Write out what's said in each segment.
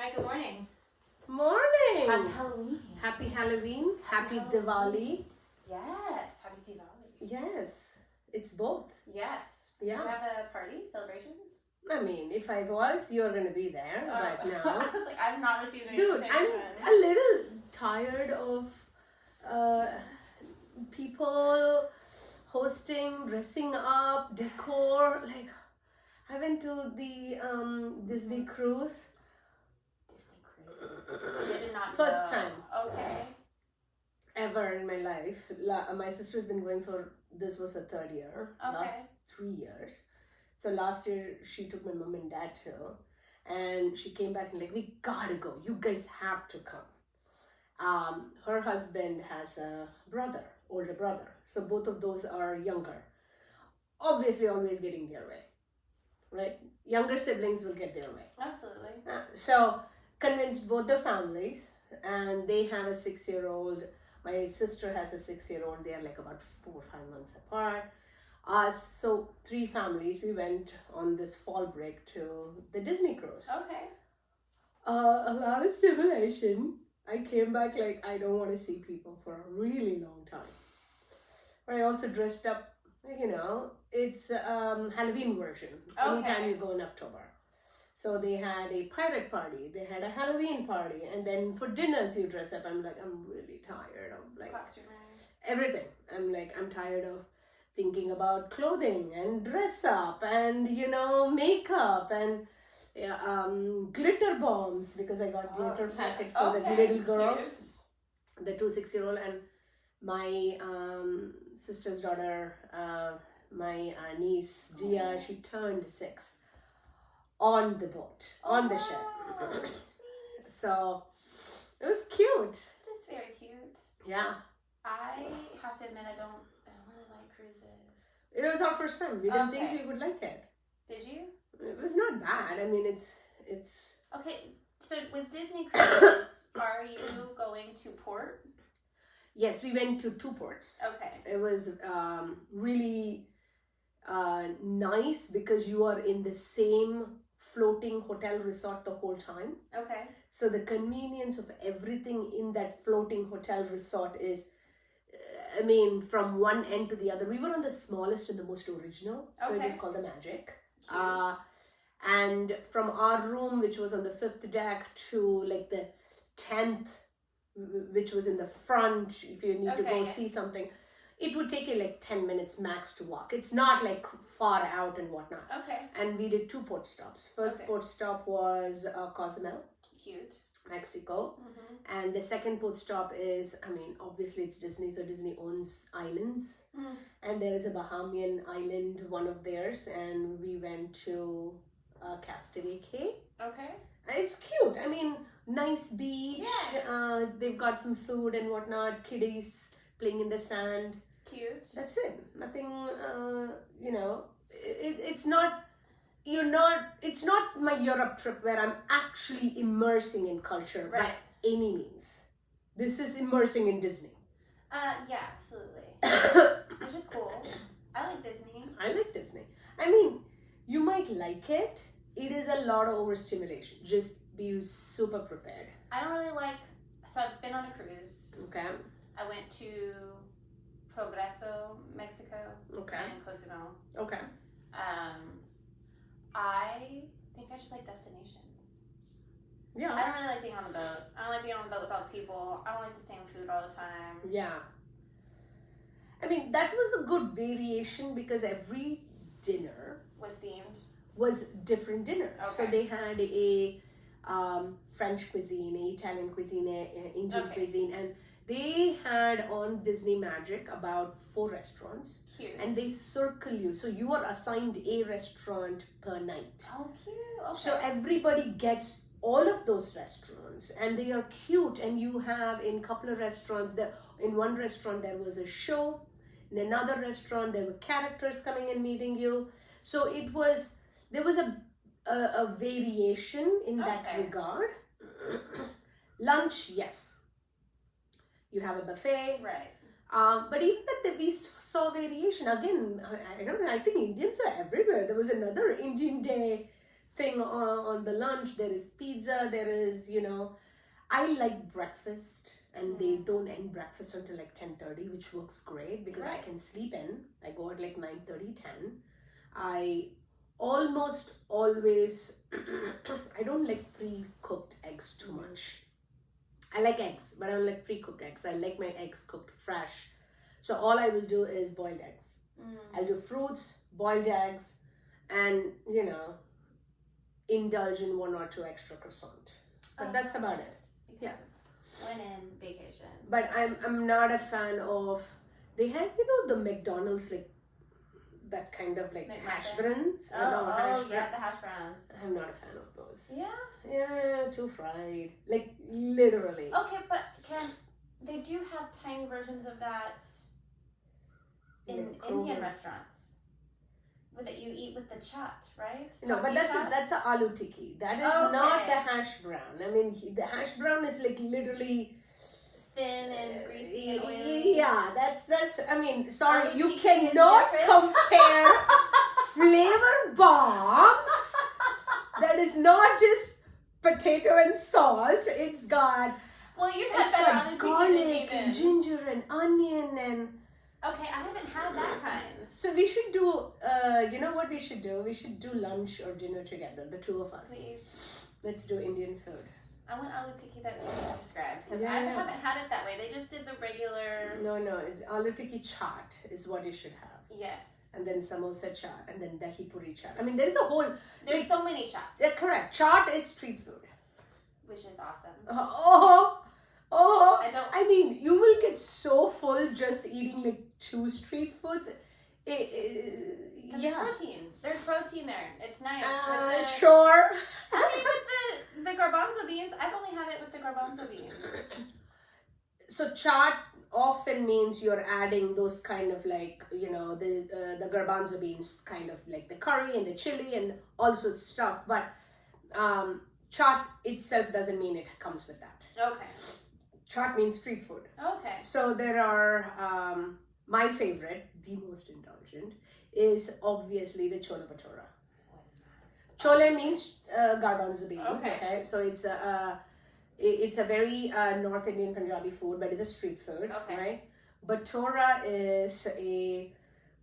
Hi, good morning. Morning! Happy Halloween. Happy Halloween. Happy Halloween. Diwali. Yes, happy Diwali. Yes, it's both. Yes. Yeah. Do you have a party, celebrations? I mean, if I was, you're going to be there, but no. I was like, I've not received any Dude, invitation. I'm a little tired of people hosting, dressing up, decor. Like, I went to the Disney cruise. Disney cruise. I did not First know. time. Okay. Ever in my life. My sister's been going for, this was her third year, Okay. last 3 years. So last year she took my mom and dad too, and she came back and like, we gotta go, you guys have to come. Her husband has a brother, older brother, so both of those are younger, obviously always getting their way, right? Younger siblings will get their way. Absolutely. So convinced both the families, and they have a 6-year-old. My sister has a 6-year-old. They are like about 4 or 5 months apart. Us, so 3 families, we went on this fall break to the Disney cruise. Okay. A lot of stimulation. I came back like, I don't want to see people for a really long time. But I also dressed up, you know, it's Halloween version. Okay. Anytime you go in October. So they had a pirate party, they had a Halloween party, and then for dinners you dress up. I'm like, I'm really tired of like Costuming. everything. I'm tired of thinking about clothing and dress up and, you know, makeup and glitter bombs, because I got glitter packet for the little girls, the 2 6-year-old, and my sister's daughter, my niece Gia, she turned 6 on the boat, on the ship. Sweet. So it was cute. It is very cute. Yeah. I have to admit, I don't really like cruises. It was our first time. We didn't think Okay. we would like it. Did you? It was not bad. I mean, it's Okay, so with Disney cruises, are you going to port? yes, we went to 2 ports. Okay. It was really nice because you are in the same floating hotel resort the whole time. Okay. So the convenience of everything in that floating hotel resort is, I mean, from one end to the other. We were on the smallest and the most original, so it was called the Magic. Cute. And from our room, which was on the 5th deck, to like the 10th, which was in the front, if you need to go see something, it would take you like 10 minutes max to walk. It's not like far out and whatnot. Okay. And we did 2 port stops. First port stop was Cozumel, Cute. Mexico. Mm-hmm. And the second port stop is, I mean, obviously it's Disney, so Disney owns islands. Mm. And there is a Bahamian island, one of theirs, and we went to Castaway Cay. Okay. It's cute. I mean, nice beach. Yeah. They've got some food and whatnot. Kiddies playing in the sand. Cute. That's it. Nothing, you know, it's not, it's not my Europe trip where I'm actually immersing in culture by any means. This is immersing in Disney. Yeah, absolutely. Which is cool. I like Disney. I like Disney. I mean, you might like it. It is a lot of overstimulation. Just be super prepared. I don't really like, so I've been on a cruise. Okay. I went to Progreso, Mexico. Okay. And Cozumel. Okay. I think I just like destinations. Yeah. I don't really like being on a boat. I don't like being on the boat with all the people. I don't like the same food all the time. Yeah. I mean, that was a good variation because every dinner Was themed. was different dinner. So Okay. they had a French cuisine, a Italian cuisine, a Indian cuisine, and they had on Disney Magic about 4 restaurants. Cute. And they circle you, so you are assigned a restaurant per night. Oh, cute. Okay. So everybody gets all of those restaurants, and they are cute. And you have in couple of restaurants, that in one restaurant there was a show, in another restaurant there were characters coming and meeting you. So there was a variation in that regard. Lunch, yes, you have a buffet, right. but even that we saw variation. Again, I don't know, I think Indians are everywhere. There was another Indian day thing on the lunch. There is pizza. There is, I like breakfast, and they don't end breakfast until like 10:30, which works great because I can sleep in. I go at like 9:30, 10. I almost always, I don't like pre-cooked eggs too much. I like eggs, but I don't like pre-cooked eggs. I like my eggs cooked fresh. So all I will do is boiled eggs. I'll do fruits, boiled eggs, and, indulge in 1 or 2 extra croissant. But that's about it. Because when in vacation. But I'm not a fan of, they have, the McDonald's, like, that kind of like hash browns. The hash browns. I'm not a fan of those. Yeah? Yeah, too fried. Like, literally. Okay, but they do have tiny versions of that in Indian restaurants. That you eat with the chaat, right? No, but that's a aloo tikki. That is not the hash brown. I mean, the hash brown is like literally thin and greasy and oily. Yeah, that's. I mean, sorry, you cannot compare flavor bombs. That is not just potato and salt. It's got. Well, you've had better aloo garlic and ginger and onion and. Okay, I haven't had that kind. So we should do, you know what we should do? We should do lunch or dinner together, the two of us. Please. Let's do Indian food. I want aloo tikki that you described, because I haven't had it that way. They just did the regular... No, aloo tikki chaat is what you should have. Yes. And then samosa chaat, and then dahi puri chaat. I mean, there's a whole... There's so many chaats. Yeah, correct. Chaat is street food. Which is awesome. I mean, you will get so full just eating like 2 street foods. There's protein. There's protein there. It's nice. Sure. I mean, with the garbanzo beans, I've only had it with the garbanzo beans. So chaat often means you're adding those kind of like, the garbanzo beans, kind of like the curry and the chili and all sorts of stuff. But chaat itself doesn't mean it comes with that. Okay. Chaat means street food. Okay. So there are, my favorite, the most indulgent, is obviously the chola bhatura. What is that? Chole means garbanzo beans. Okay. So it's a very North Indian Punjabi food, but it's a street food. Okay. Right? Bhatura is a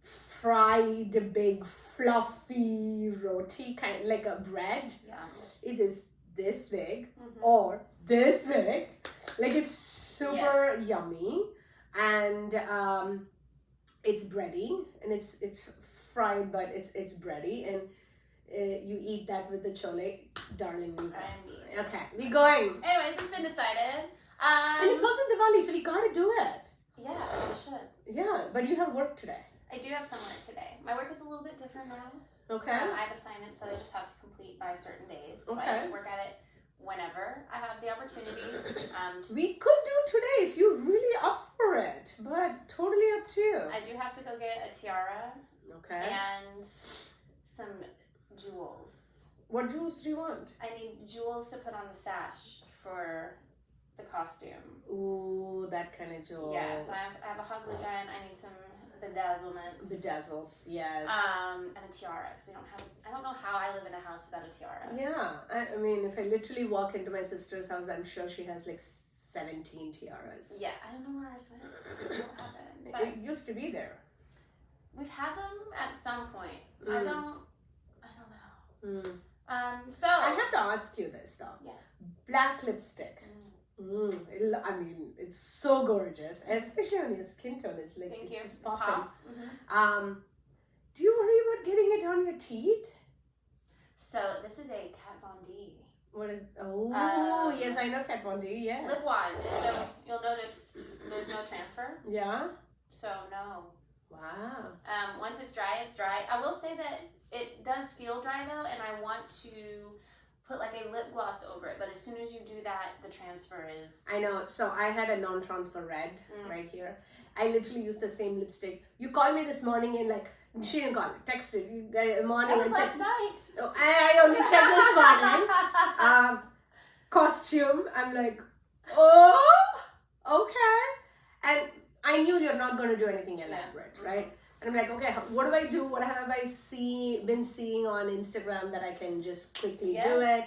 fried, big, fluffy roti, kind of like a bread. Yeah. It is this big or this big. Like, it's super yummy, and it's bready, and it's fried, but it's bready, and you eat that with the chole, darling. Okay, we going. Anyways, it's been decided. And it's also Diwali, so we gotta do it. Yeah, we should. Yeah, but you have work today. I do have some work today. My work is a little bit different now. Okay. I have assignments that I just have to complete by certain days. So I have to work at it whenever I have the opportunity. We could do today if you're really up for it, but totally up to you. I do have to go get a tiara. Okay. And some jewels. What jewels do you want? I need jewels to put on the sash for the costume. Ooh, that kind of jewels. Yes, I have a hug gun. I need some bedazzlements. Bedazzles, yes. And a tiara, because I don't know how I live in a house without a tiara. Yeah, I mean, if I literally walk into my sister's house, I'm sure she has like 17 tiaras. Yeah, I don't know where ours went. I don't have it. But it used to be there. We've had them at some point. I don't know. So I have to ask you this though. Yes. Black lipstick. I mean, it's so gorgeous, especially on your skin tone. It's like it's just popping. Do you worry about getting it on your teeth? So this is a Kat Von D. What is? Oh, yes, I know Kat Von D. Yes. Lip wand. So you'll notice there's no transfer. Yeah. So no. Wow. Once it's dry, it's dry. I will say that it does feel dry though, and I want to put like a lip gloss over it, but as soon as you do that, the transfer is... I know. So I had a non-transfer red right here. I literally used the same lipstick. You called me this morning and like, she didn't call me, texted you morning. That was last night. Oh, I only checked this morning. Costume. I'm like, oh, okay. And I knew you're not going to do anything elaborate, right? And I'm like, okay, what do I do? What have I been seeing on Instagram that I can just quickly do it?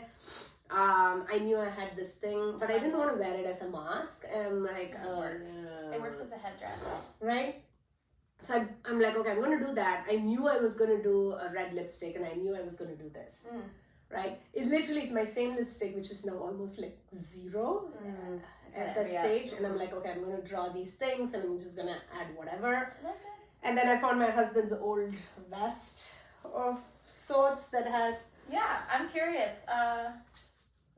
I knew I had this thing, but I didn't want to wear it as a mask. And like, it works as a headdress, right? So I'm like, okay, I'm going to do that. I knew I was going to do a red lipstick, and I knew I was going to do this. Right? It literally is my same lipstick, which is now almost like zero at that stage. And I'm like, okay, I'm going to draw these things, and I'm just going to add whatever. And then I found my husband's old vest of sorts that has... Yeah, I'm curious.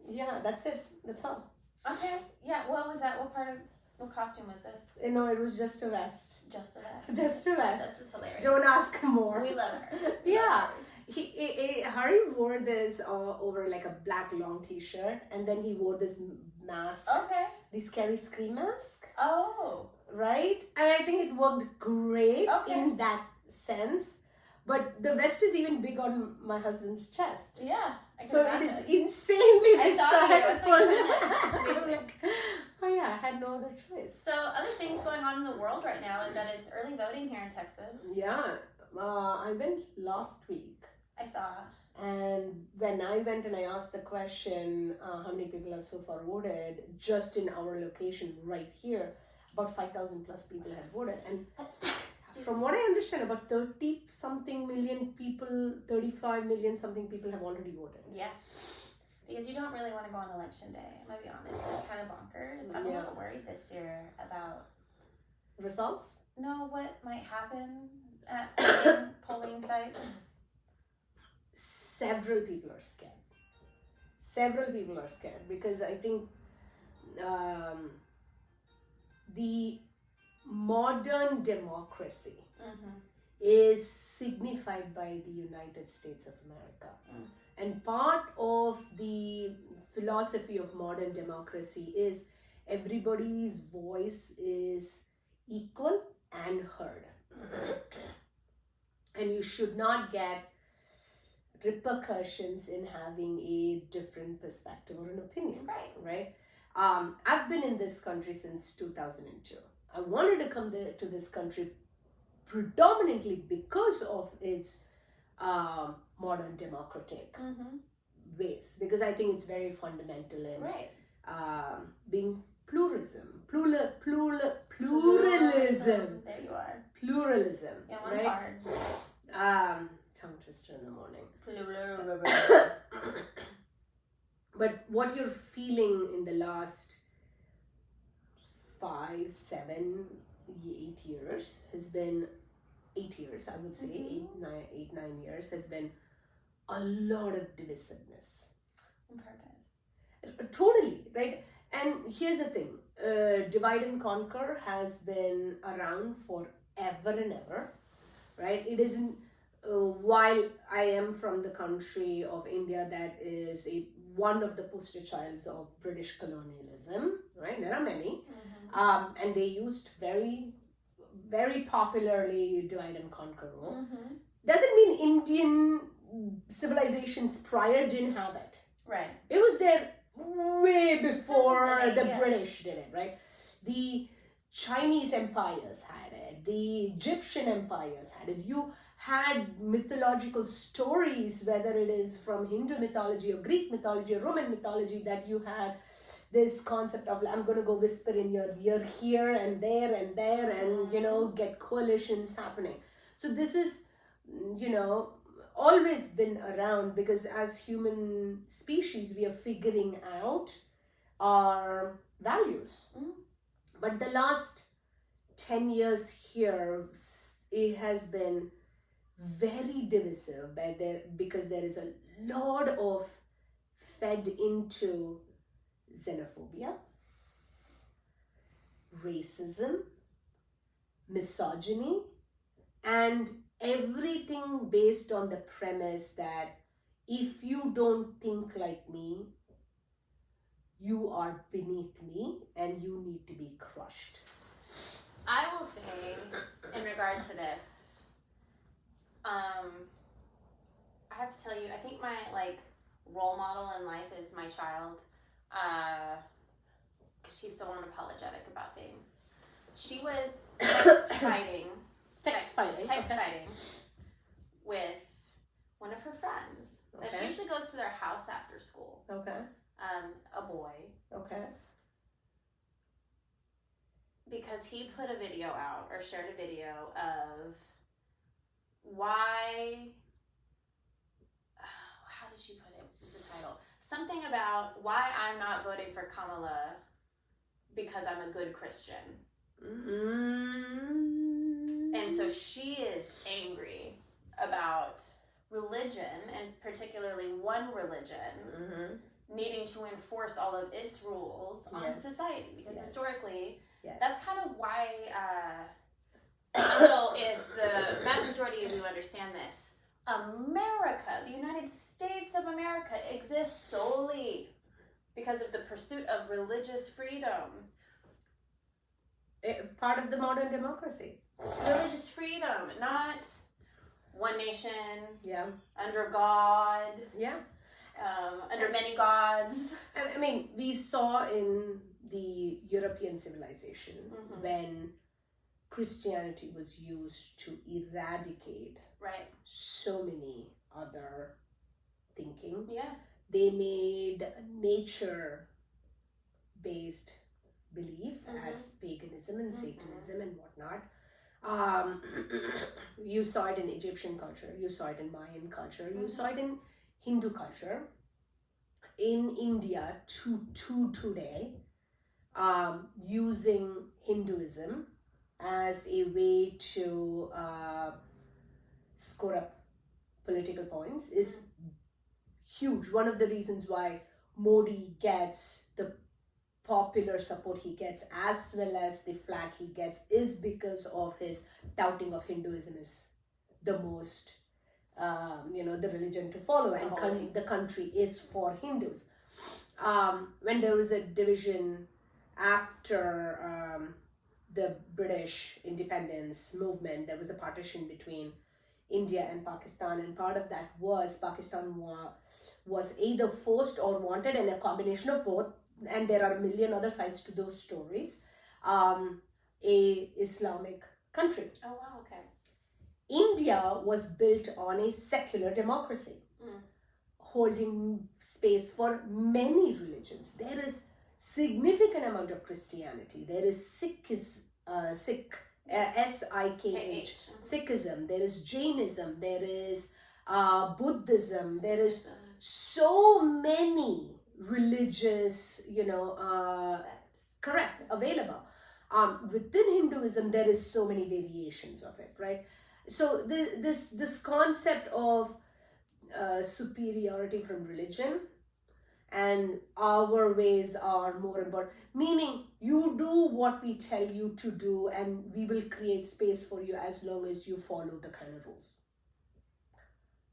Yeah, that's it. That's all. Okay. Yeah, what was that? What costume was this? No, it was just a vest. Just a vest. Just a vest. That's just hilarious. Don't ask more. We love her. Yeah. Harry wore this over like a black long t-shirt, and then he wore this mask. Okay. The scary scream mask. Oh. Right? And I think it worked great in that sense. But the vest is even big on my husband's chest. Yeah. So it is insanely big. I saw it. It's amazing. Like, oh yeah, I had no other choice. So other things going on in the world right now is that it's early voting here in Texas. Yeah. I went last week. I saw. And when I went and I asked the question, how many people have so far voted, just in our location right here, about 5,000 plus people have voted. And from what I understand, about 30 something million people, 35 million something people have already voted. Yes. Because you don't really want to go on election day. I'm going to be honest. It's kind of bonkers. I'm a little worried this year about... Results? No, what might happen at polling sites. Several people are scared. Several people are scared because I think the modern democracy is signified by the United States of America. And part of the philosophy of modern democracy is everybody's voice is equal and heard. And you should not get repercussions in having a different perspective or an opinion. Right? I've been in this country since 2002. I wanted to come to this country predominantly because of its modern democratic ways, because I think it's very fundamental in being pluralism. Pluralism. There you are. Pluralism. Yeah, one's hard. Tongue twister in the morning. But what you're feeling in the last 5, 7, 8 years has been 8 years, I would say, 8, 9 years has been a lot of divisiveness. On purpose. Totally, right? And here's the thing, divide and conquer has been around forever and ever, right? It isn't, while I am from the country of India that is one of the poster childs of British colonialism, right? There are many. And they used very, very popularly divide and conquer rule. Doesn't mean Indian civilizations prior didn't have it. Right. It was there way before the British did it, right? The Chinese empires had it. The Egyptian empires had it. You had mythological stories, whether it is from Hindu mythology or Greek mythology or Roman mythology, that you had this concept of, I'm going to go whisper in your ear here and there and, you know, get coalitions happening. So this is, you know, always been around, because as human species, we are figuring out our values. But the last 10 years here, it has been very divisive because there is a lot of fed into xenophobia, racism, misogyny, and everything based on the premise that if you don't think like me, you are beneath me and you need to be crushed. I will say, in regard to this, I have to tell you, I think my role model in life is my child, because she's so unapologetic about things. She was just fighting Text fighting with one of her friends. Okay. She usually goes to their house after school. Okay. A boy. Okay. Because he put a video out, or shared a video of why, how did she put it? What's the title? Something about why I'm not voting for Kamala because I'm a good Christian. Mm-hmm. And so she is angry about religion, and particularly one religion, needing to enforce all of its rules on society. Because historically, that's kind of why, I don't know if the vast majority of you understand this. America, the United States of America, exists solely because of the pursuit of religious freedom. Part of the modern democracy. Religious freedom, not one nation, under God, under many gods. I mean, we saw in the European civilization when Christianity was used to eradicate so many other thinking. Yeah. They made nature-based belief as paganism and Satanism and whatnot. You saw it in Egyptian culture, you saw it in Mayan culture, you saw it in Hindu culture. In India to today, using Hinduism as a way to score up political points is huge. One of the reasons why Modi gets the popular support he gets as well as the flag he gets is because of his touting of Hinduism is the most the religion to follow, and the country is for Hindus. When there was a division after the British independence movement, there was a partition between India and Pakistan, and part of that was Pakistan was either forced or wanted, and a combination of both, and there are a million other sides to those stories, a Islamic country. Oh wow, okay. India was built on a secular democracy, holding space for many religions. There is significant amount of Christianity. There is Sikh, S-I-K-H, Sikhism. There is Jainism. There is Buddhism. There is so many religious, sects. Available. Within Hinduism, there is so many variations of it, right? So this concept of superiority from religion and our ways are more important, meaning you do what we tell you to do and we will create space for you as long as you follow the kind of rules.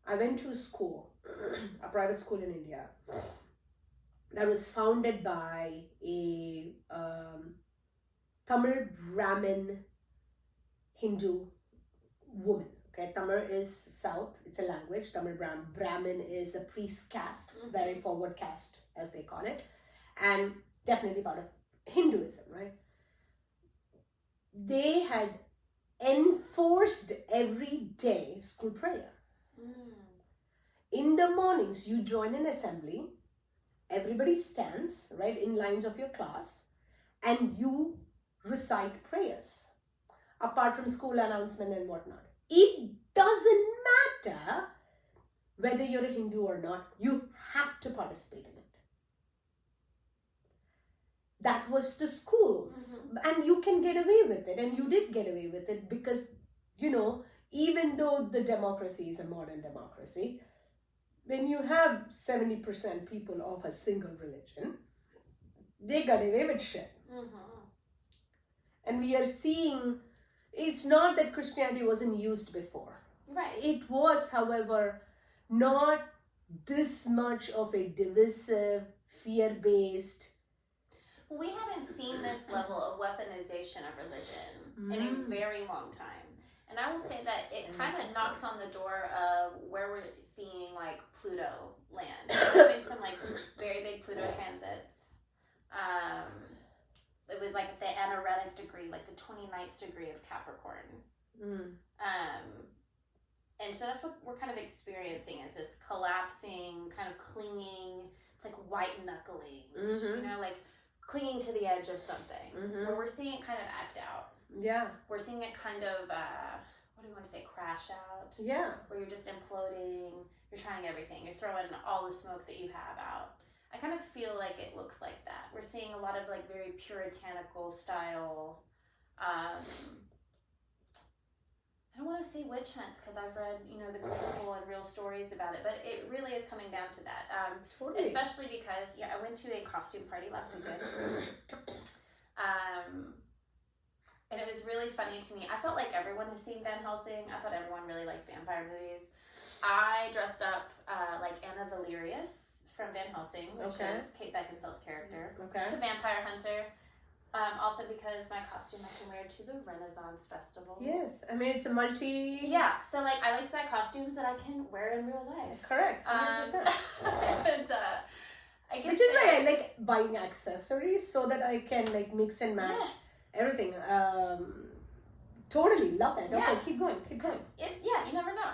I went to a school, a private school in India, that was founded by a Tamil Brahmin Hindu woman. Okay, Tamil is south, it's a language. Tamil Brahmin is the priest caste, very forward caste as they call it, and definitely part of Hinduism, right? They had enforced every day school prayer. In the mornings, you join an assembly, everybody stands, right, in lines of your class, and you recite prayers, apart from school announcement and whatnot. It doesn't matter whether you're a Hindu or not, you have to participate in it. That was the schools. And you can get away with it, and you did get away with it because, even though the democracy is a modern democracy, when you have 70% people of a single religion, they got away with shit. And we are seeing, it's not that Christianity wasn't used before. Right. It was, however, not this much of a divisive, fear-based. We haven't seen this level of weaponization of religion in a very long time. And I will say that it kind of knocks on the door of where we're seeing like Pluto land. There's been some like very big Pluto transits. It was like the anaretic degree, like the 29th degree of Capricorn And so that's what we're kind of experiencing, is this collapsing, kind of clinging. It's like white knuckling, like clinging to the edge of something, where we're seeing it kind of act out. Yeah. We're seeing it kind of, what do you want to say, crash out? Yeah. Where you're just imploding, you're trying everything, you're throwing all the smoke that you have out. I kind of feel like it looks like that. We're seeing a lot of like very puritanical style, I don't want to say witch hunts, because I've read, the Crucible and real stories about it, but it really is coming down to that. Totally. Especially because, I went to a costume party last weekend. And it was really funny to me. I felt like everyone has seen Van Helsing. I thought everyone really liked vampire movies. I dressed up like Anna Valerius from Van Helsing, which is Kate Beckinsale's character. Okay. She's a vampire hunter. Also because my costume I can wear to the Renaissance Festival. Yes, I mean it's a multi. Yeah, so like I like to buy costumes that I can wear in real life. Correct. 100%. And I guess which is why I like buying accessories so that I can like mix and match everything. Totally love it. Okay, keep going. It's you never know.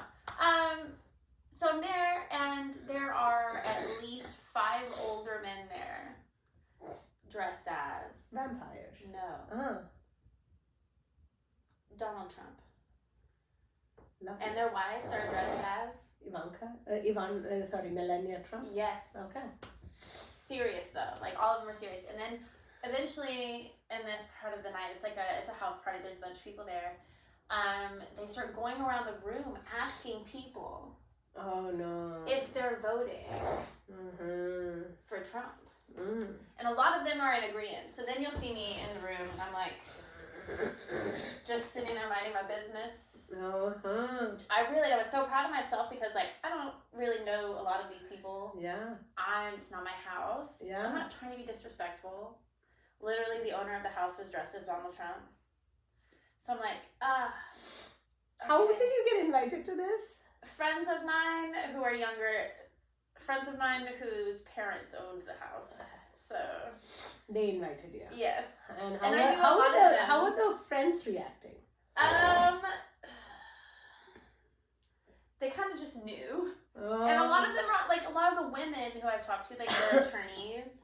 So I'm there, and there are at least 5 older men there. Dressed as vampires. No. Donald Trump. Lovely. And their wives are dressed as Melania Trump. Yes. Okay. Serious though, like all of them are serious. And then eventually, in this part of the night, it's a house party. There's a bunch of people there. They start going around the room asking people. Oh no. If they're voting for Trump. And a lot of them are in agreement. So then you'll see me in the room, and I'm like, just sitting there minding my business. I was so proud of myself, because like I don't really know a lot of these people. Yeah. It's not my house. Yeah. I'm not trying to be disrespectful. Literally, the owner of the house was dressed as Donald Trump. So I'm like, okay. How did you get invited to this? Friends of mine who are younger. Friends of mine whose parents owned the house, so they invited you. Yes. And how are the friends reacting? They kind of just knew, and a lot of them are like a lot of the women who I've talked to, like they're attorneys.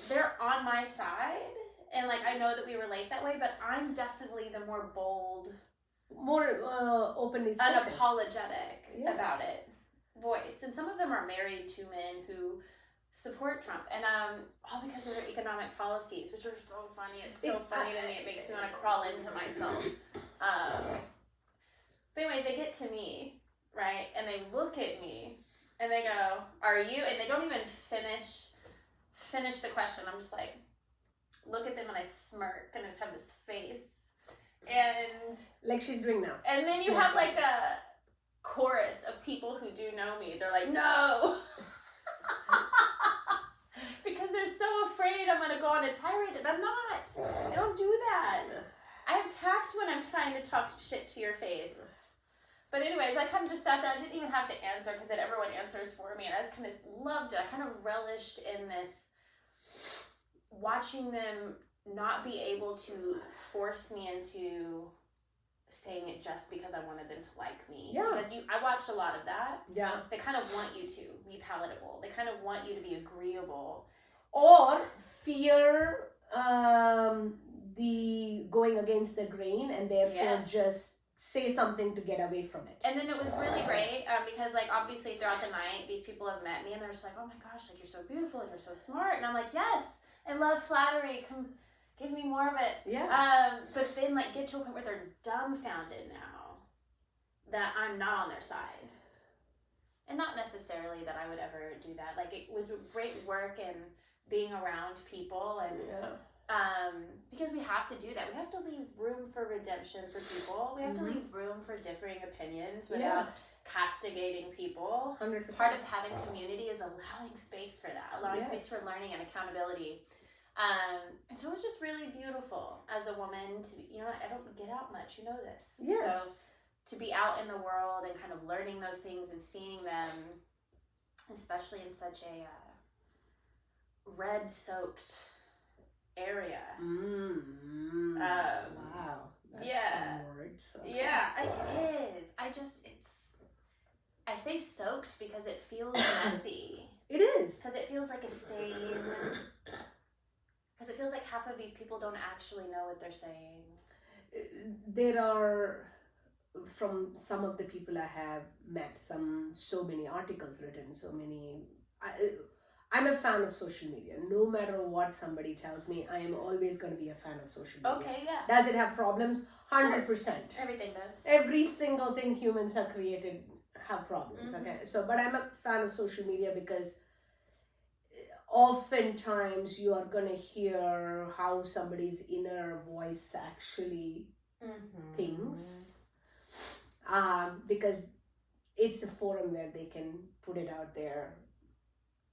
They're on my side, and like I know that we relate that way, but I'm definitely the more bold, more openly spoken, unapologetic about it voice. And some of them are married to men who support Trump, and all because of their economic policies, which are so funny. It's so funny to me. It makes me want to crawl into myself. But anyways, they get to me, right, and they look at me, and they go, "Are you?" And they don't even finish the question. I'm just like, look at them, and I smirk, and I just have this face, and like she's doing now. And then you have like a chorus of people who do know me. They're like, no. Because they're so afraid I'm going to go on a tirade, and I'm not. I don't do that. I have tact when I'm trying to talk shit to your face. But anyways, I kind of just sat there. I didn't even have to answer, because then everyone answers for me, and I just kind of loved it. I kind of relished in this, watching them not be able to force me into saying it just because I wanted them to like me. Yeah. Because I watched a lot of that. Yeah. They kind of want you to be palatable. They kind of want you to be agreeable. Or fear the going against the grain, and therefore just say something to get away from it. And then it was really great because like obviously throughout the night these people have met me, and they're just like, oh my gosh, like you're so beautiful and you're so smart. And I'm like, yes, I love flattery. Come give me more of it. Yeah. But then like get to a point where they're dumbfounded now that I'm not on their side. And not necessarily that I would ever do that. Like it was great work and being around people, and because we have to do that. We have to leave room for redemption for people. We have to leave room for differing opinions without castigating people. 100%. Part of having community is allowing space for that, allowing space for learning and accountability. And so it was just really beautiful as a woman to, I don't get out much, you know this. Yes. So to be out in the world and kind of learning those things and seeing them, especially in such a red-soaked area. Wow. That's some words. Okay. Yeah, it is. I say soaked because it feels messy. It is. Because it feels like a stain. Because it feels like half of these people don't actually know what they're saying. There are, from some of the people I have met, so many articles written, so many. I'm a fan of social media. No matter what somebody tells me, I am always going to be a fan of social media. Okay, yeah. Does it have problems? 100%. Everything does. Every single thing humans have created have problems. Okay, so but I'm a fan of social media because oftentimes you are going to hear how somebody's inner voice actually thinks, because it's a forum where they can put it out there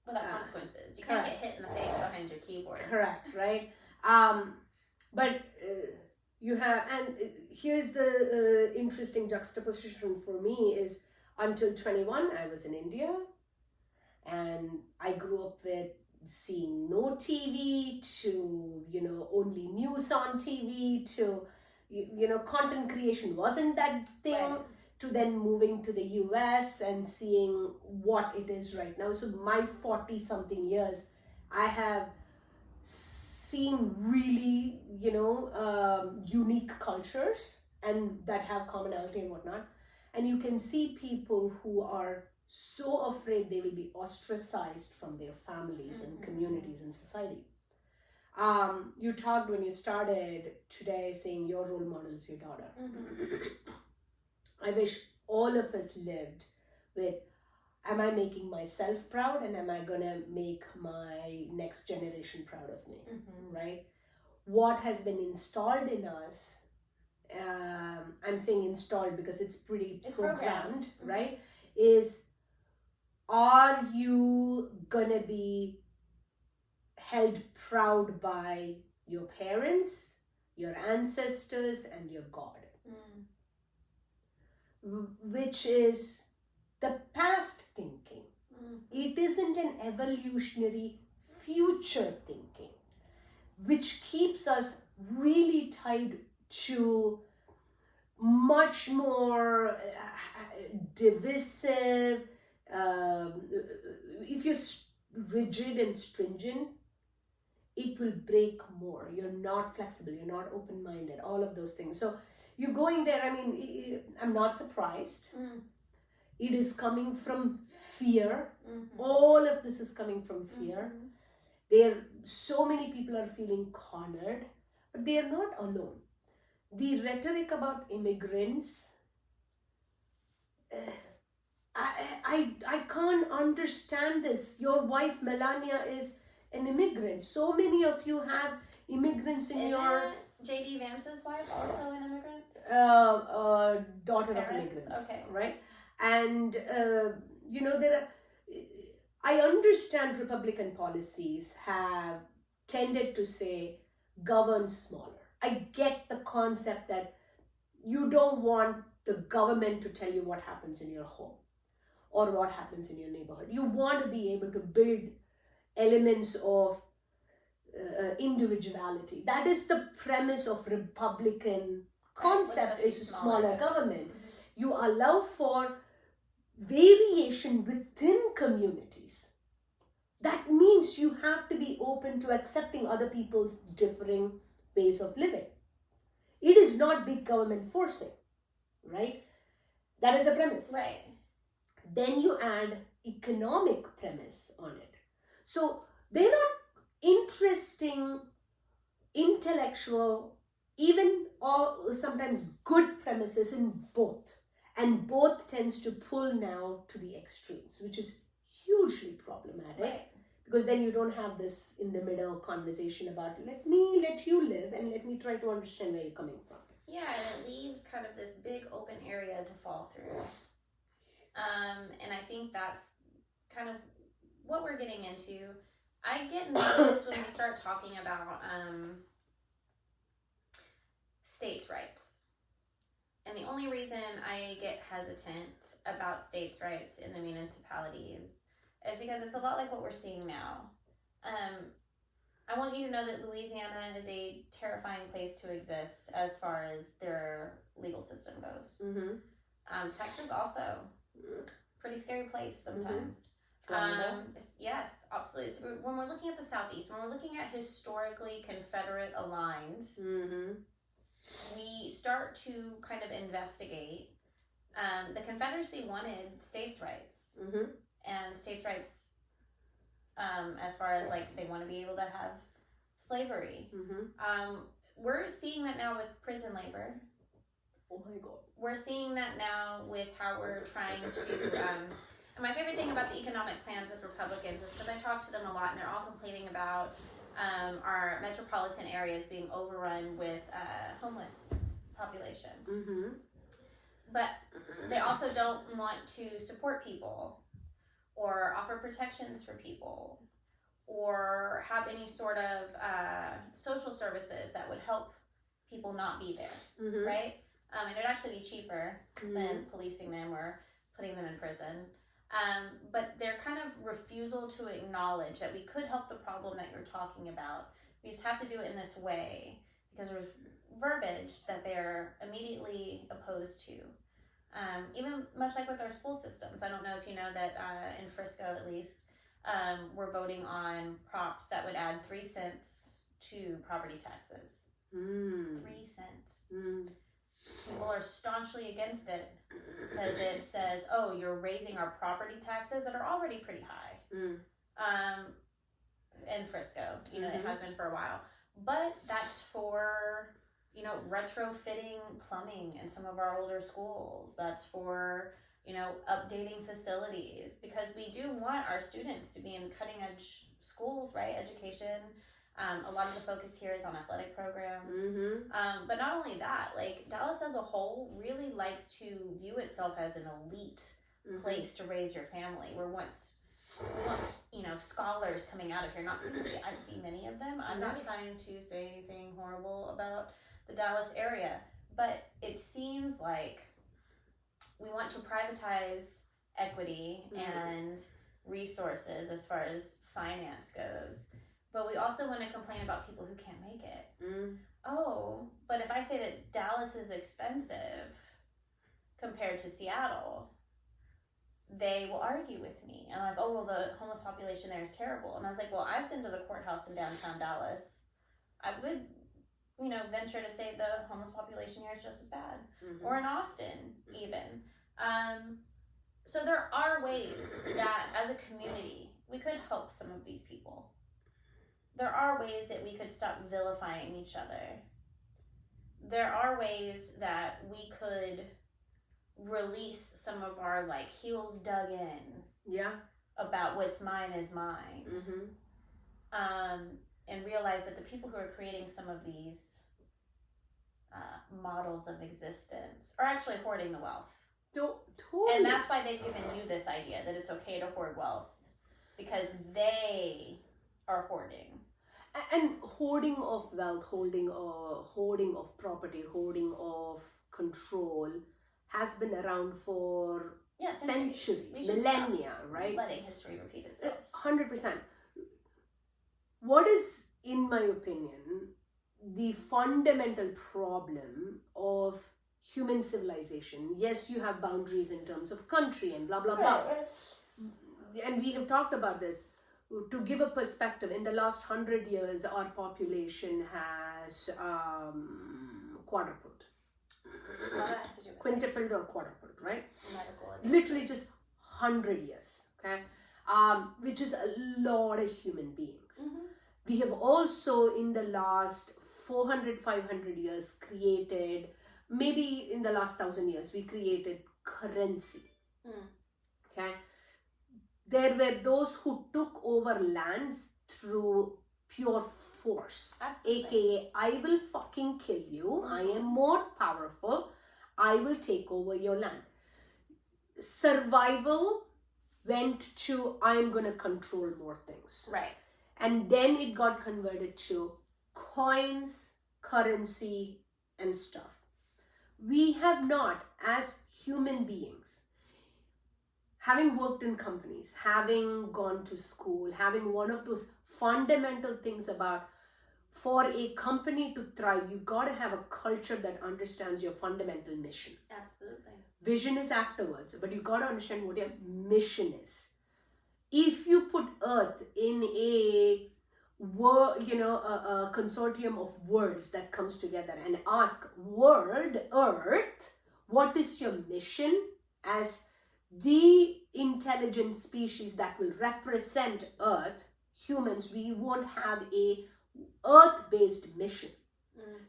without consequences. You can't get hit in the face behind your keyboard. Correct, right? But you have, and here's the interesting juxtaposition for me is until 21, I was in India, and I grew up with seeing no TV to, only news on TV to, content creation wasn't that thing, right, to then moving to the US and seeing what it is right now. So my 40 something years, I have seen really, unique cultures and that have commonality and whatnot. And you can see people who are so afraid they will be ostracized from their families and communities and society. You talked when you started today saying your role model is your daughter. I wish all of us lived with, am I making myself proud and am I gonna make my next generation proud of me, right? What has been installed in us, I'm saying installed because it's pretty programmed, right? Is, are you gonna be held proud by your parents, your ancestors, and your God? Which is the past thinking. It isn't an evolutionary future thinking, which keeps us really tied to much more divisive. If you're rigid and stringent, it will break more. You're not flexible, you're not open-minded, all of those things. So you're going there, I'm not surprised. It is coming from fear. All of this is coming from fear. So many people are feeling cornered, but they are not alone. The rhetoric about immigrants, I can't understand this. Your wife Melania is an immigrant. So many of you have immigrants in your... J.D. Vance's wife also an immigrant? Daughter of immigrants, okay, right? And I understand Republican policies have tended to say govern smaller. I get the concept that you don't want the government to tell you what happens in your home or what happens in your neighborhood. You want to be able to build elements of individuality. That is the premise of Republican concept, is smaller government. You allow for variation within communities. That means you have to be open to accepting other people's differing ways of living. It is not big government forcing, right? That is the premise. Right. Then you add economic premise on it. So there are interesting, intellectual, even or sometimes good premises in both. And both tends to pull now to the extremes, which is hugely problematic. Right. Because then you don't have this in the middle conversation about let me let you live and let me try to understand where you're coming from. Yeah, and it leaves kind of this big open area to fall through. And I think that's kind of what we're getting into. I get nervous when we start talking about states' rights. And the only reason I get hesitant about states' rights in the municipalities is because it's a lot like what we're seeing now. I want you to know that Louisiana is a terrifying place to exist as far as their legal system goes. Texas also, pretty scary place sometimes. Yes, absolutely. So when we're looking at the Southeast, when we're looking at historically Confederate aligned, we start to kind of investigate. The Confederacy wanted states' rights, and states' rights, as far as like they want to be able to have slavery. We're seeing that now with prison labor. Oh my God. We're seeing that now with how we're trying to. And my favorite thing about the economic plans with Republicans is because I talk to them a lot, and they're all complaining about our metropolitan areas being overrun with homeless population. But they also don't want to support people or offer protections for people or have any sort of social services that would help people not be there, right? And it'd actually be cheaper than policing them or putting them in prison. But their kind of refusal to acknowledge that we could help the problem that you're talking about. We just have to do it in this way because there's verbiage that they're immediately opposed to. Even much like with our school systems. I don't know if you know that in Frisco, at least, we're voting on props that would add 3 cents to property taxes. 3 cents. People are staunchly against it because it says, oh, you're raising our property taxes that are already pretty high. In Frisco, you know, it has been for a while. But that's for, you know, retrofitting plumbing in some of our older schools. That's for, you know, updating facilities because we do want our students to be in cutting edge schools, right? Education. A lot of the focus here is on athletic programs. But not only that, like Dallas as a whole really likes to view itself as an elite place to raise your family. We want, you know, scholars coming out of here. Not saying I see many of them. I'm not trying to say anything horrible about the Dallas area, but it seems like we want to privatize equity and resources as far as finance goes. But we also want to complain about people who can't make it. Oh, but if I say that Dallas is expensive compared to Seattle, they will argue with me. And like, oh, well, the homeless population there is terrible. And I was like, well, I've been to the courthouse in downtown Dallas. I would, you know, venture to say the homeless population here is just as bad. Or in Austin, even. So there are ways that, as a community, we could help some of these people. There are ways that we could stop vilifying each other. There are ways that we could release some of our like heels dug in about what's mine is mine. And realize that the people who are creating some of these models of existence are actually hoarding the wealth. Totally. And that's why they've given you this idea that it's okay to hoard wealth because they are hoarding. And hoarding of wealth, hoarding of property, hoarding of control has been around for centuries, millennia, right? Letting history repeat itself. 100%. What is, in my opinion, the fundamental problem of human civilization? Yes, you have boundaries in terms of country and blah, blah, blah. And we have talked about this. To give a perspective, in the last 100 years, our population has quadrupled. Quintupled or quadrupled, right? Literally just 100 years, okay? Which is a lot of human beings. We have also, in the last 400, 500 years, created, maybe in the last 1,000 years, we created currency, okay? There were those who took over lands through pure force. Absolutely. AKA, I will fucking kill you. I am more powerful. I will take over your land. Survival went to, I'm going to control more things. Right. And then it got converted to coins, currency, and stuff. We have not, as human beings, having worked in companies, having gone to school, having one of those fundamental things about, for a company to thrive, you got to have a culture that understands your fundamental mission. Absolutely. Vision is afterwards, but you got to understand what your mission is. If you put Earth in a consortium of worlds that comes together and ask world Earth, what is your mission as the intelligent species that will represent Earth? Humans, we won't have a Earth-based mission.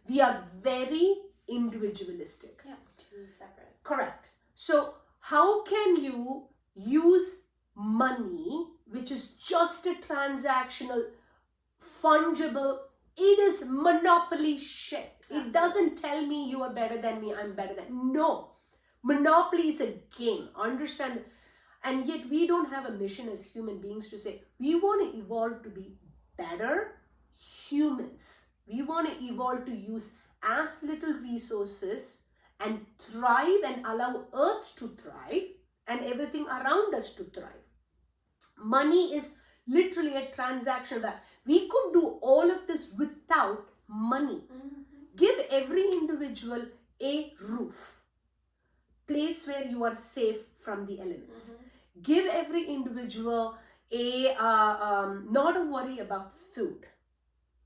We are very individualistic. Yeah, two separate. Correct. So how can you use money, which is just a transactional, fungible, it is monopoly shit. Absolutely. It doesn't tell me you are better than me, I'm better than. No. Monopoly is a game. Understand? And yet we don't have a mission as human beings to say, we want to evolve to be better humans. We want to evolve to use as little resources and thrive and allow Earth to thrive and everything around us to thrive. Money is literally a transaction that we could do all of this without money. Give every individual a roof, place where you are safe from the elements. Give every individual a not a worry about food,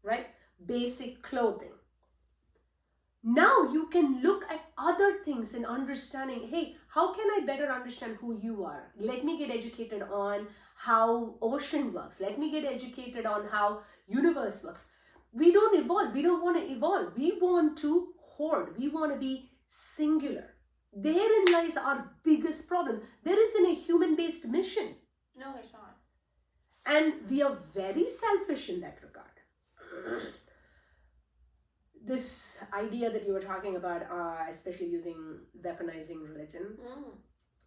right? Basic clothing. Now you can look at other things in understanding, hey, how can I better understand who you are? Let me get educated on how ocean works. Let me get educated on how universe works. We don't evolve. We don't want to evolve. We want to hoard. We want to be singular. Therein lies our biggest problem. There isn't a human-based mission. No, there's not. And we are very selfish in that regard. This idea that you were talking about, especially weaponizing religion,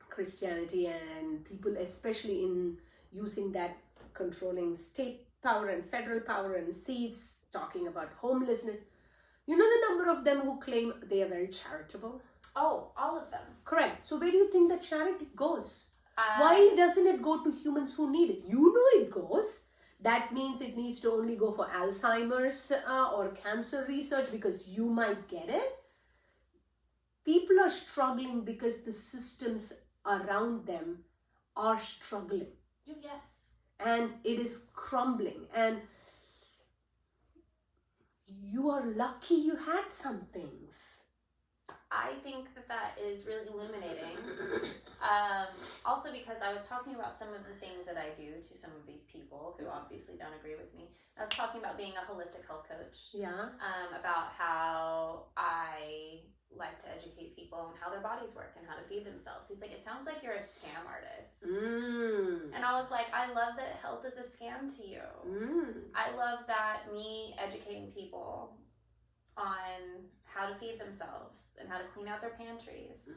Christianity, and people, especially in using that controlling state power and federal power and seats, talking about homelessness. You know the number of them who claim they are very charitable? Oh, all of them. Correct. So where do you think that charity goes? Why doesn't it go to humans who need it? You know it goes. That means it needs to only go for Alzheimer's or cancer research because you might get it. People are struggling because the systems around them are struggling. Yes. And it is crumbling. And you are lucky you had some things. I think that is really illuminating. Also because I was talking about some of the things that I do to some of these people who obviously don't agree with me. I was talking about being a holistic health coach. Yeah. About how I like to educate people on how their bodies work and how to feed themselves. He's like, it sounds like you're a scam artist. And I was like, I love that health is a scam to you. I love that me educating people on how to feed themselves and how to clean out their pantries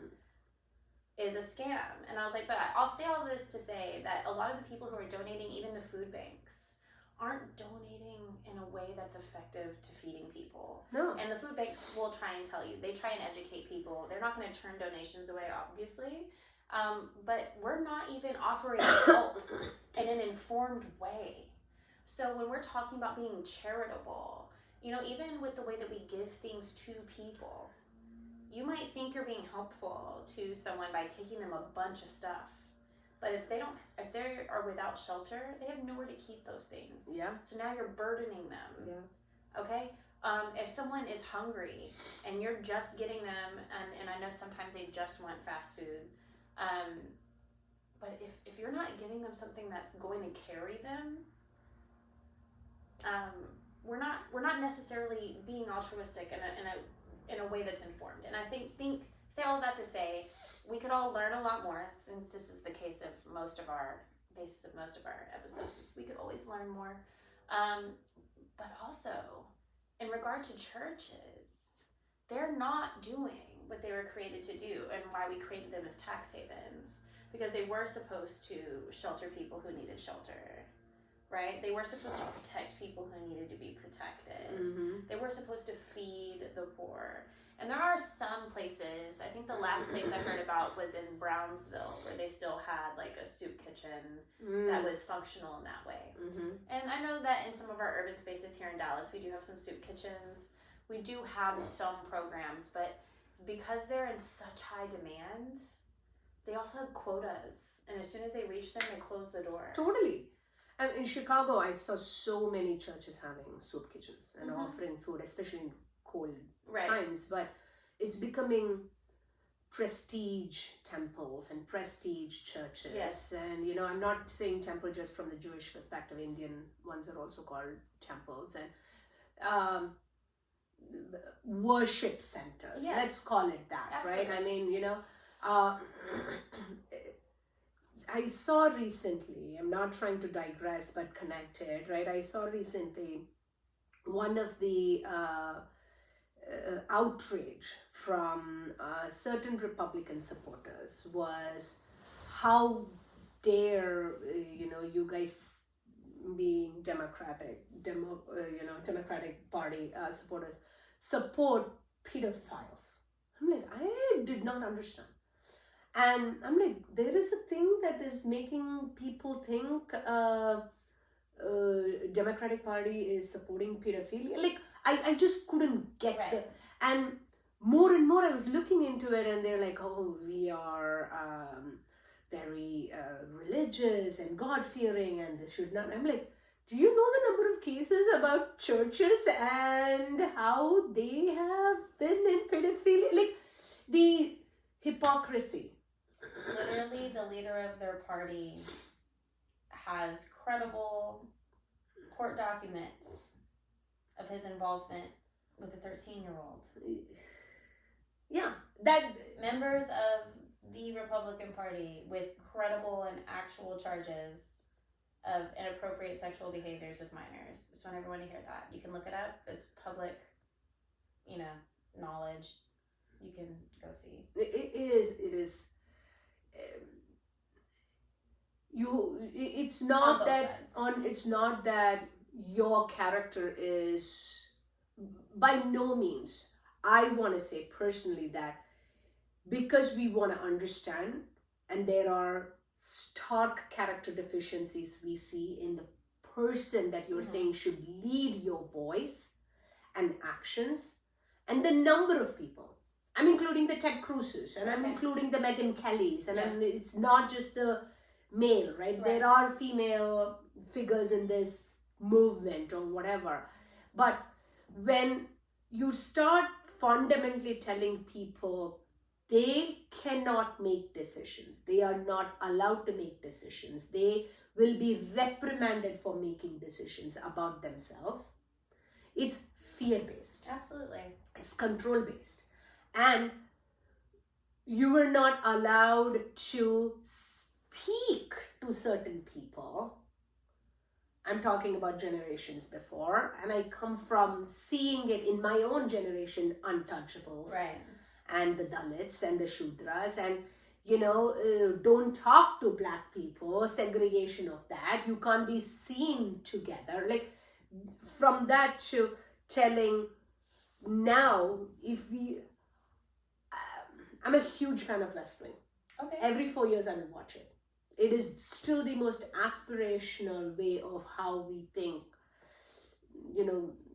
is a scam. And I was like, but I'll say all this to say that a lot of the people who are donating, even to food banks, aren't donating in a way that's effective to feeding people. No. And the food banks will try and tell you. They try and educate people. They're not going to turn donations away, obviously. But we're not even offering help in an informed way. So when we're talking about being charitable, you know, even with the way that we give things to people, you might think you're being helpful to someone by taking them a bunch of stuff. But if they are without shelter, they have nowhere to keep those things. Yeah. So now you're burdening them. Yeah. Okay? If someone is hungry and you're just getting them, and I know sometimes they just want fast food, but if you're not giving them something that's going to carry them, we're not necessarily being altruistic in a way that's informed. And I say all of that to say we could all learn a lot more. And this is the case of most of our episodes. We could always learn more. But also, in regard to churches, they're not doing what they were created to do, and why we created them as tax havens, because they were supposed to shelter people who needed shelter, right? They were supposed to protect people who needed to be protected. They were supposed to feed the poor. And there are some places, I think the last place I heard about was in Brownsville, where they still had like a soup kitchen that was functional in that way. And I know that in some of our urban spaces here in Dallas, we do have some soup kitchens. We do have some programs, but because they're in such high demand, they also have quotas. And as soon as they reach them, they close the door. Totally. And in Chicago, I saw so many churches having soup kitchens and offering food, especially in cold times. But it's becoming prestige temples and prestige churches. Yes. And, you know, I'm not saying temple just from the Jewish perspective. Indian ones are also called temples. And worship centers. Yes. Let's call it that, Absolutely. right? I mean, you know, I saw recently, I'm not trying to digress, but connected, right? I saw recently one of the outrage from certain Republican supporters was, how dare, you guys being Democratic Party supporters support pedophiles. I'm like, I did not understand. And I'm like, there is a thing that is making people think Democratic Party is supporting pedophilia. Like, I just couldn't get the... And more and more I was looking into it, and they're like, oh, we are very religious and God-fearing, and this should not... I'm like, do you know the number of cases about churches and how they have been in pedophilia? Like, the hypocrisy. Literally, the leader of their party has credible court documents of his involvement with a 13-year-old. Yeah, that... Members of the Republican Party with credible and actual charges of inappropriate sexual behaviors with minors. Just want everyone to hear that. You can look it up. It's public, knowledge. You can go see. It is. It's not that your character is, by no means. I want to say personally that because we want to understand, and there are stark character deficiencies we see in the person that you're saying should lead your voice and actions, and the number of people. I'm including the Ted Cruz's, and I'm including the Megyn Kellys, and it's not just the male, right? There are female figures in this movement or whatever. But when you start fundamentally telling people they cannot make decisions, they are not allowed to make decisions, they will be reprimanded for making decisions about themselves, it's fear-based. Absolutely. It's control-based. And you were not allowed to speak to certain people. I'm talking about generations before, and I come from seeing it in my own generation, untouchables. Right. And the Dalits and the Shudras, and don't talk to black people, segregation of that, you can't be seen together. Like, from that to telling now, if we... I'm a huge fan of West Wing. Okay. Every 4 years I will watch it. It is still the most aspirational way of how we think,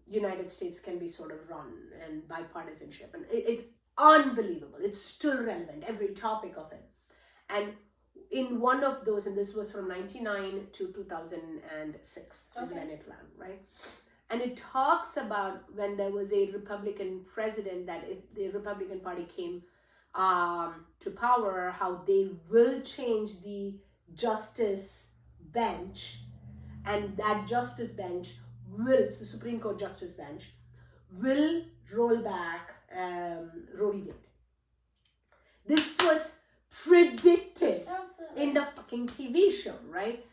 United States can be sort of run, and bipartisanship. And it's unbelievable. It's still relevant, every topic of it. And in one of those, and this was from 1999 to 2006 is when it ran, right? And it talks about when there was a Republican president, that if the Republican Party came to power, how they will change the justice bench, and that justice bench will, the Supreme Court justice bench, will roll back Roe v. Wade. This was predicted in the fucking TV show, right?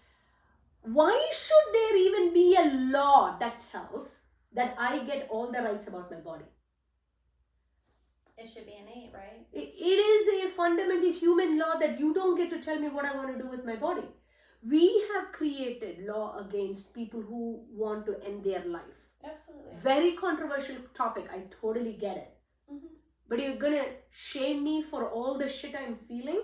Why should there even be a law that tells that I get all the rights about my body? It should be innate, right? It is a fundamental human law that you don't get to tell me what I want to do with my body. We have created law against people who want to end their life. Absolutely. Very controversial topic. I totally get it. But you're gonna shame me for all the shit I'm feeling?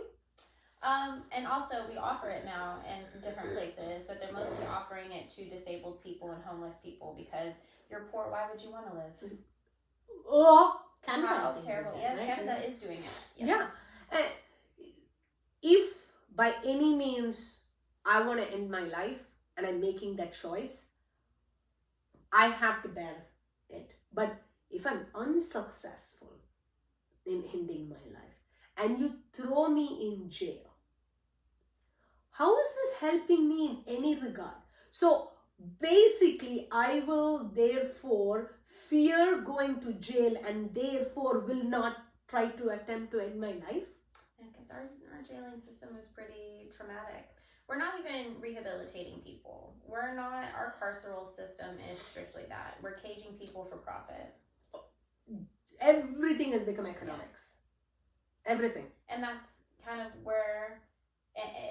And also we offer it now in some different places, but they're mostly offering it to disabled people and homeless people because you're poor. Why would you want to live? Oh, Canada. Oh, terrible. Yeah, right? Canada is doing it. Yes. Yeah. If by any means I want to end my life and I'm making that choice, I have to bear it. But if I'm unsuccessful in ending my life and you throw me in jail, how is this helping me in any regard? So basically, I will therefore fear going to jail and therefore will not try to attempt to end my life. Yeah, because our jailing system is pretty traumatic. We're not even rehabilitating people. We're not, our carceral system is strictly that. We're caging people for profit. Everything has become economics. Yeah. Everything. And that's kind of where,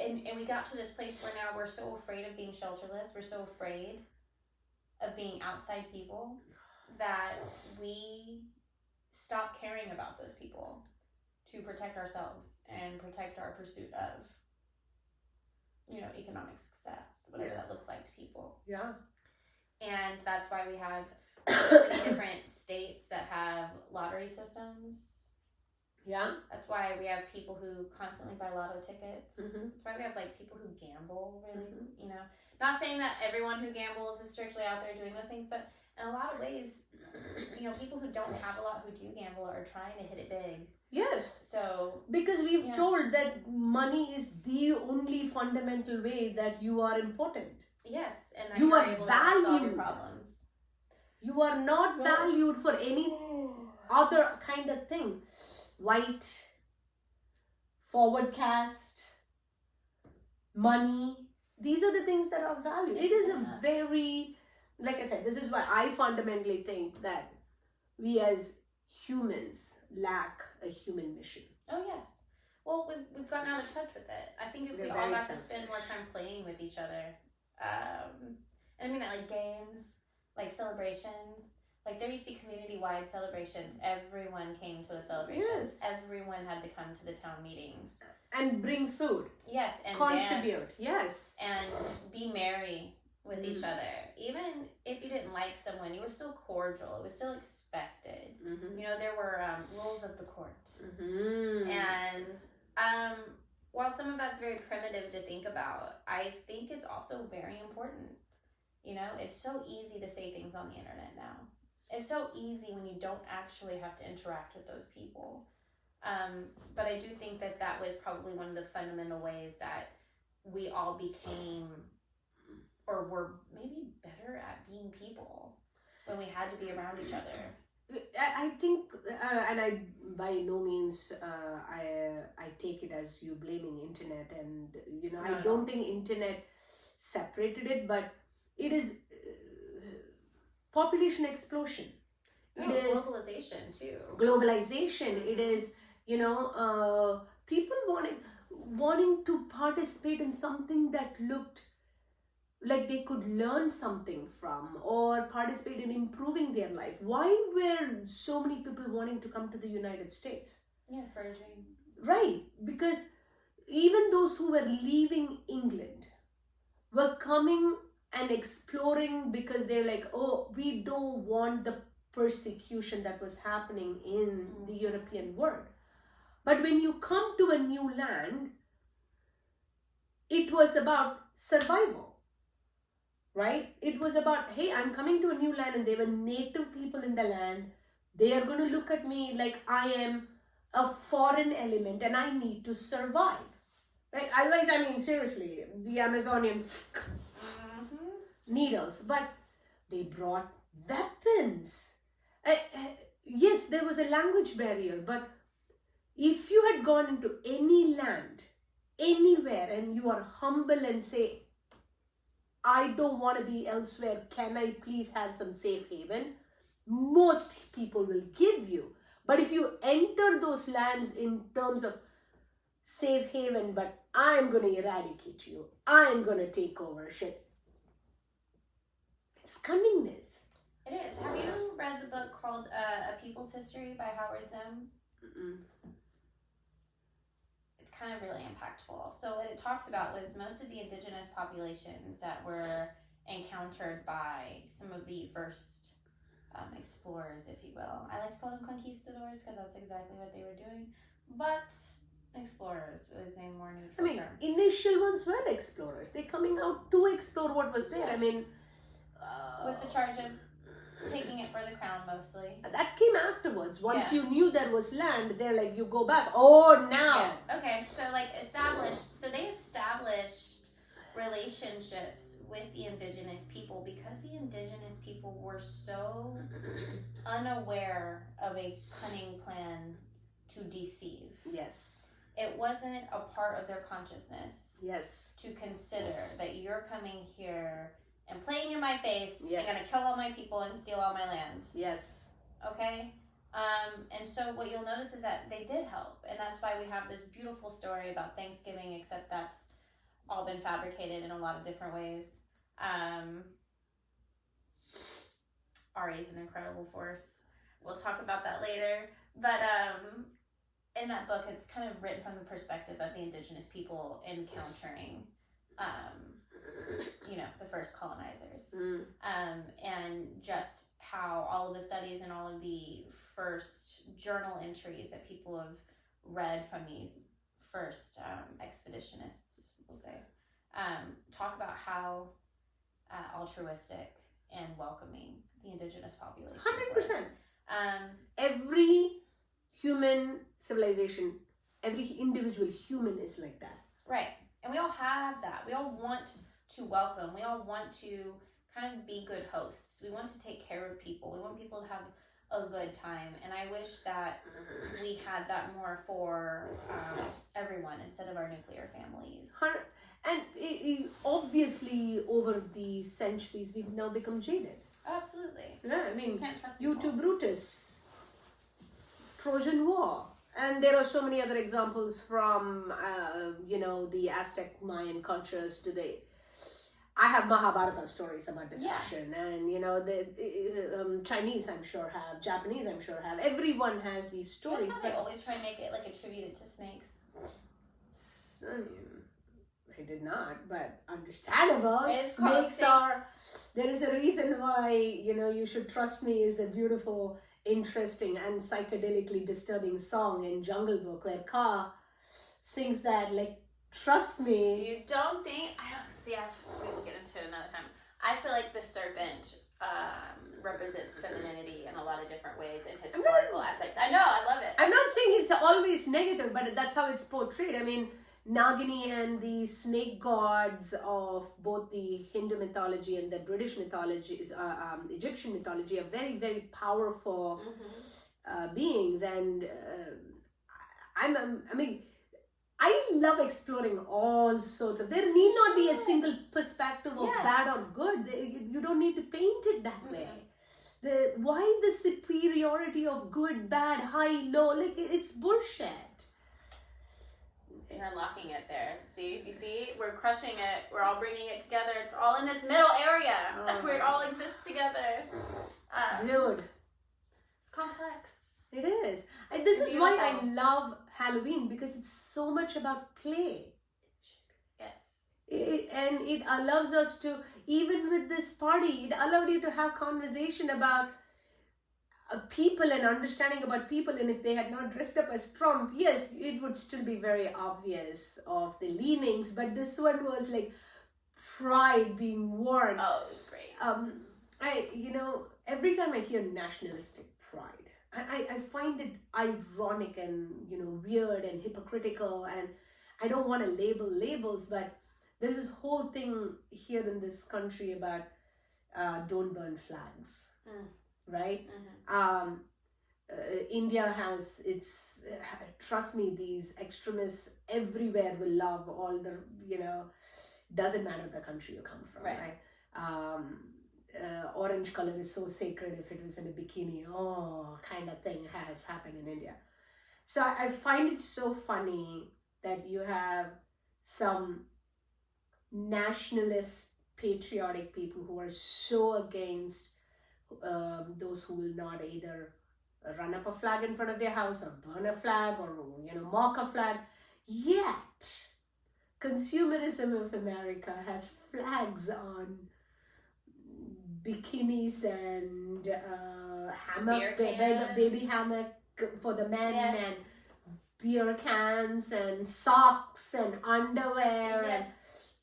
and we got to this place where now we're so afraid of being shelterless. We're so afraid of being outside people that we stop caring about those people to protect ourselves and protect our pursuit of, economic success, whatever that looks like to people. Yeah. And that's why we have so many different states that have lottery systems. Yeah. That's why we have people who constantly buy lotto tickets. That's why we have people who gamble, really, Not saying that everyone who gambles is strictly out there doing those things, but in a lot of ways, people who don't have a lot who do gamble are trying to hit it big. Yes. So because we've told that money is the only fundamental way that you are important. Yes, and that you you're are able valued. to solve your problems. You are not valued for any other kind of thing. White, forward cast, money. These are the things that are valued. It is a very, like I said, this is why I fundamentally think that we as humans lack a human mission. Oh, yes. Well, we've gotten out of touch with it. I think if we all got to spend more time playing with each other, and I mean that games, celebrations, there used to be community-wide celebrations. Everyone came to the celebrations. Yes. Everyone had to come to the town meetings. And bring food. Yes, and contribute. Dance, yes. And be merry with each other. Even if you didn't like someone, you were still cordial. It was still expected. There were rules of the court. And while some of that's very primitive to think about, I think it's also very important. It's so easy to say things on the internet now. It's so easy when you don't actually have to interact with those people. But I do think that was probably one of the fundamental ways that we all became, or were maybe better at being people when we had to be around each other. I think, and I by no means I take it as you blaming internet, and I don't think internet separated it, but it is population explosion. It is globalization too. Globalization. It is people wanting to participate in something that looked like they could learn something from or participate in improving their life. Why were so many people wanting to come to the United States? Yeah, for a dream. Right, because even those who were leaving England were coming and exploring because they're like, oh, we don't want the persecution that was happening in the European world. But when you come to a new land, it was about survival, right? It was about, hey, I'm coming to a new land and there were native people in the land. They are going to look at me like I am a foreign element and I need to survive. Right? Otherwise, seriously, the Amazonian needles, but they brought weapons. Yes, there was a language barrier, but if you had gone into any land, anywhere, and you are humble and say, I don't want to be elsewhere, can I please have some safe haven? Most people will give you. But if you enter those lands in terms of safe haven, but I'm going to eradicate you. I'm going to take over shit. It's cunningness. It is. Have you read the book called A People's History by Howard Zinn? Mm-mm. It's kind of really impactful. So what it talks about was most of the indigenous populations that were encountered by some of the first explorers, if you will. I like to call them conquistadors because that's exactly what they were doing. But explorers was a more neutral term. Initial ones were explorers. They're coming out to explore what was there. Yeah. With the charge of taking it for the crown mostly. That came afterwards. Once you knew there was land, they're like, you go back. Oh, now. Yeah. Okay, so they established relationships with the indigenous people because the indigenous people were so unaware of a cunning plan to deceive. Yes. It wasn't a part of their consciousness. Yes. To consider that you're coming here and playing in my face, yes. and gonna kill all my people and steal all my land. Yes. Okay? And so what you'll notice is that they did help. And that's why we have this beautiful story about Thanksgiving, except that's all been fabricated in a lot of different ways. RA is an incredible force. We'll talk about that later. But in that book, it's kind of written from the perspective of the indigenous people encountering the first colonizers. And just how all of the studies and all of the first journal entries that people have read from these first expeditionists, we'll say, talk about how altruistic and welcoming the indigenous population 100%. Every human civilization, every individual human is like that. Right. And we all have that. We all want to welcome. We all want to kind of be good hosts. We want to take care of people. We want people to have a good time. And I wish that we had that more for everyone instead of our nuclear families. And obviously, over the centuries, we've now become jaded. Absolutely. Yeah, you can't trust people. You to Brutus, Trojan War. And there are so many other examples from, the Aztec Mayan cultures to the... I have Mahabharata stories about deception. Yeah. And, the Chinese, I'm sure, have. Japanese, I'm sure, have. Everyone has these stories. That's how they always try and make it, attributed to snakes. I did not, but understandable. Snakes are... There is a reason why, you should trust me is a beautiful... interesting and psychedelically disturbing song in Jungle Book where Ka sings that, trust me. So you don't think, we will get into it another time. I feel like the serpent represents femininity in a lot of different ways in historical aspects. I know, I love it. I'm not saying it's always negative, but that's how it's portrayed. I mean, Nagini and the snake gods of both the Hindu mythology and the British mythology, Egyptian mythology, are very, very powerful beings. And I love exploring all sorts of... There need not be a single perspective of bad or good. You don't need to paint it that way. Why the superiority of good, bad, high, low? It's bullshit. You're unlocking it there. See? Do you see? We're crushing it. We're all bringing it together. It's all in this middle area where it all exists together. Dude. It's complex. It is. And this is why I love Halloween, because it's so much about play. Yes. And it allows us to, even with this party, it allowed you to have conversation about people and understanding about people. And if they had not dressed up as Trump, yes, it would still be very obvious of the leanings, but this one was pride being worn. Oh, it was great. Every time I hear nationalistic pride, I find it ironic and weird and hypocritical, and I don't want to label labels, but there's this whole thing here in this country about don't burn flags. Right? India has its, trust me, these extremists everywhere will love all the, doesn't matter the country you come from, right? Orange color is so sacred if it was in a bikini, kind of thing has happened in India. So I find it so funny that you have some nationalist, patriotic people who are so against those who will not either run up a flag in front of their house or burn a flag or mock a flag. Yet consumerism of America has flags on bikinis and hammock, baby hammock for the men, and beer cans and socks and underwear.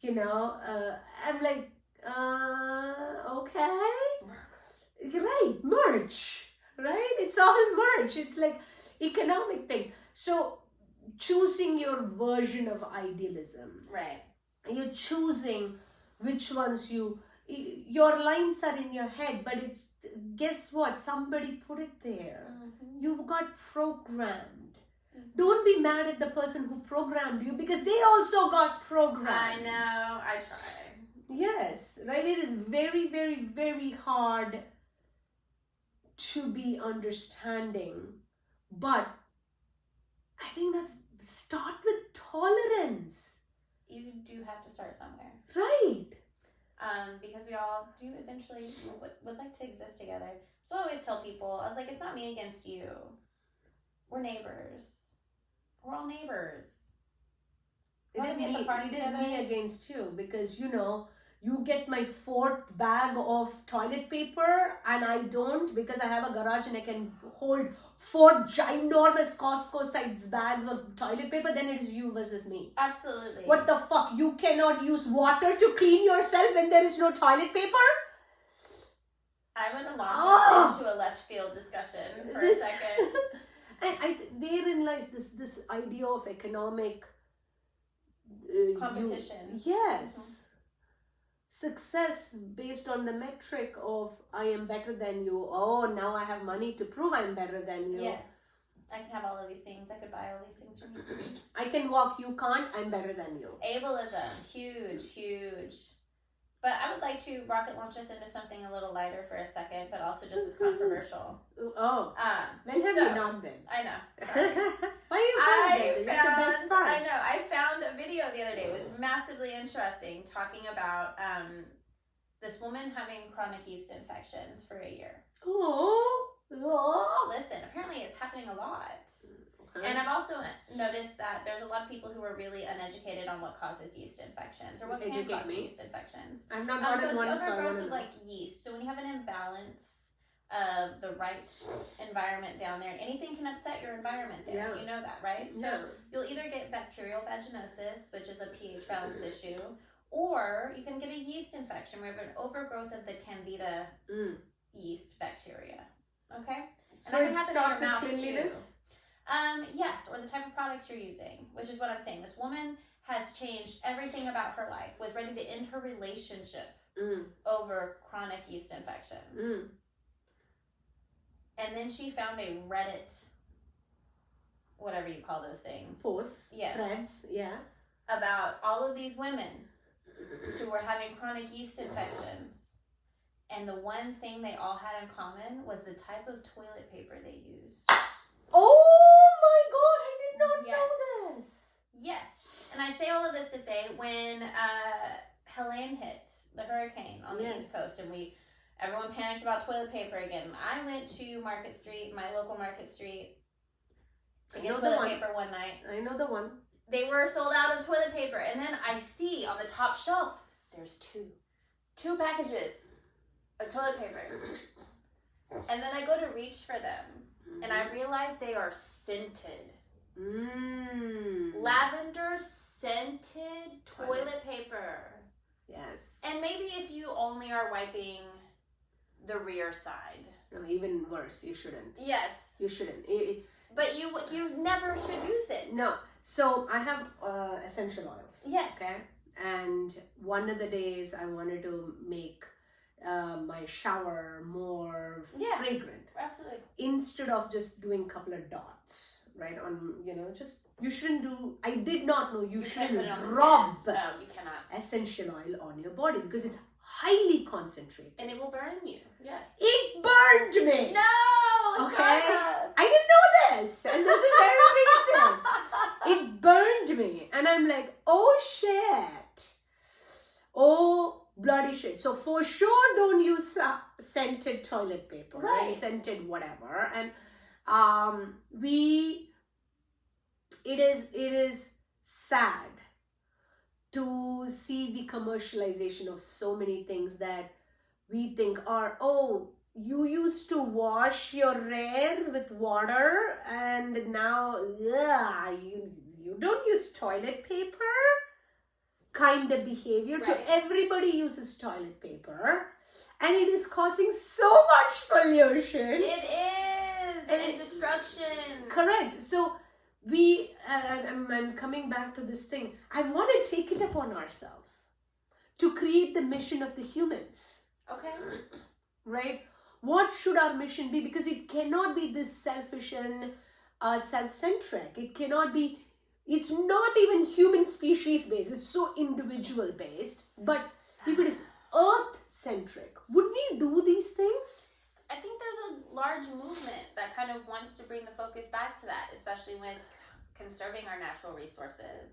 And I'm like, okay, right, merch, right? It's all merch. It's like economic thing. So choosing your version of idealism, right? You're choosing which ones your lines are in your head, but it's, guess what, somebody put it there. You got programmed. Don't be mad at the person who programmed you, because they also got programmed. I know, I try. Yes, right? It is very, very, very hard to be understanding, but I think start with tolerance. You do have to start somewhere. Right. Because we all do eventually would like to exist together. So I always tell people, I was like, it's not me against you. We're neighbors. We're all neighbors. It is me against you, because you get my 4th bag of toilet paper and I don't, because I have a garage and I can hold 4 ginormous Costco size bags of toilet paper. Then it is you versus me. Absolutely. What the fuck? You cannot use water to clean yourself when there is no toilet paper? I went into a left field discussion for a second. Therein lies this idea of economic competition. Yes. Success based on the metric of I am better than you. Oh, now I have money to prove I'm better than you. Yes. I can have all of these things. I could buy all these things from you. I can walk, you can't, I'm better than you. Ableism. Huge, huge. But I would like to rocket launch us into something a little lighter for a second, but also just as controversial. Oh. When have you not been? I know. Sorry. Why are you found? That's the best part. I know. I found a video the other day. It was massively interesting, talking about this woman having chronic yeast infections for a year. Oh. Listen, apparently it's happening a lot. And I've also noticed that there's a lot of people who are really uneducated on what causes yeast infections or what can cause yeast infections. I've not gotten one. So it's overgrowth of yeast. So when you have an imbalance of the right environment down there, anything can upset your environment there. Yeah. You know that, right? So you'll either get bacterial vaginosis, which is a pH balance issue, or you can get a yeast infection where you have an overgrowth of the Candida yeast bacteria. Okay? And so it starts with cleanliness? Yes, or the type of products you're using, which is what I'm saying. This woman has changed everything about her life, was ready to end her relationship over chronic yeast infection. And then she found a Reddit, whatever you call those things. Posts. Yes. Threads, yeah. About all of these women who were having chronic yeast infections. And the one thing they all had in common was the type of toilet paper they used. Oh my God, I did not know this. Yes. And I say all of this to say, when Helene hit, the hurricane on the East Coast, and everyone panicked about toilet paper again. I went to Market Street, my local Market Street, to get toilet paper one night. I know the one. They were sold out of toilet paper. And then I see on the top shelf, there's two packages of toilet paper. And then I go to reach for them. And I realize they are scented. Lavender scented toilet paper. Yes. And maybe if you only are wiping the rear side. No, even worse, you shouldn't. Yes. You shouldn't. But you never should use it. No. So I have essential oils. Yes. Okay. And one of the days I wanted to make my shower more fragrant. Absolutely. Instead of just doing a couple of dots, right? You shouldn't do, I did not know you shouldn't rub no, you cannot. essential oil on your body because it's highly concentrated. And it will burn you. Yes. It burned me. No! Okay. I didn't know this. And this is very recent. It burned me. And I'm like, oh shit. Oh bloody shit. So for sure don't use scented toilet paper. Right. Scented whatever. And it is sad to see the commercialization of so many things that we think are, oh, you used to wash your hair with water and now you don't use toilet paper kind of behavior. To everybody uses toilet paper and it is causing so much pollution. It is. And destruction. Correct. So I'm coming back to this thing. I want to take it upon ourselves to create the mission of the humans. Okay. Right? What should our mission be? Because it cannot be this selfish and self-centric. It cannot be, it's not even human species based. It's so individual based. But if it is earth-centric, would we do these things? I think there's a large movement that kind of wants to bring the focus back to that, especially with conserving our natural resources.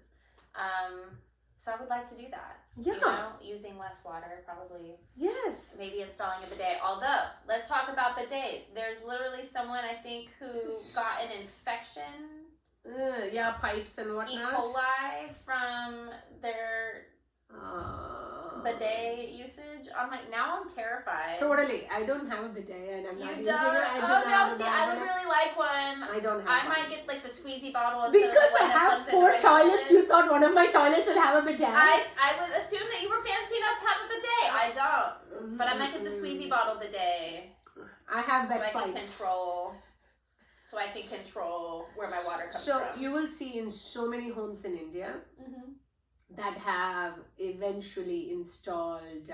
So I would like to do that. Yeah. You know, using less water, probably. Yes. Maybe installing a bidet. Although, let's talk about bidets. There's literally someone, I think, who got an infection. Pipes and whatnot. E. coli from their bidet usage. I'm like, now I'm terrified. Totally. I don't have a bidet and I'm not using it. I would really like one. I don't have I might get like the squeezy bottle. Because I have 4 toilets, you thought one of my toilets would have a bidet. I would assume that you were fancy enough to have a bidet. I don't. But I might get the squeezy bottle bidet. I have that so I can control where my water comes from. So you will see in so many homes in India that have eventually installed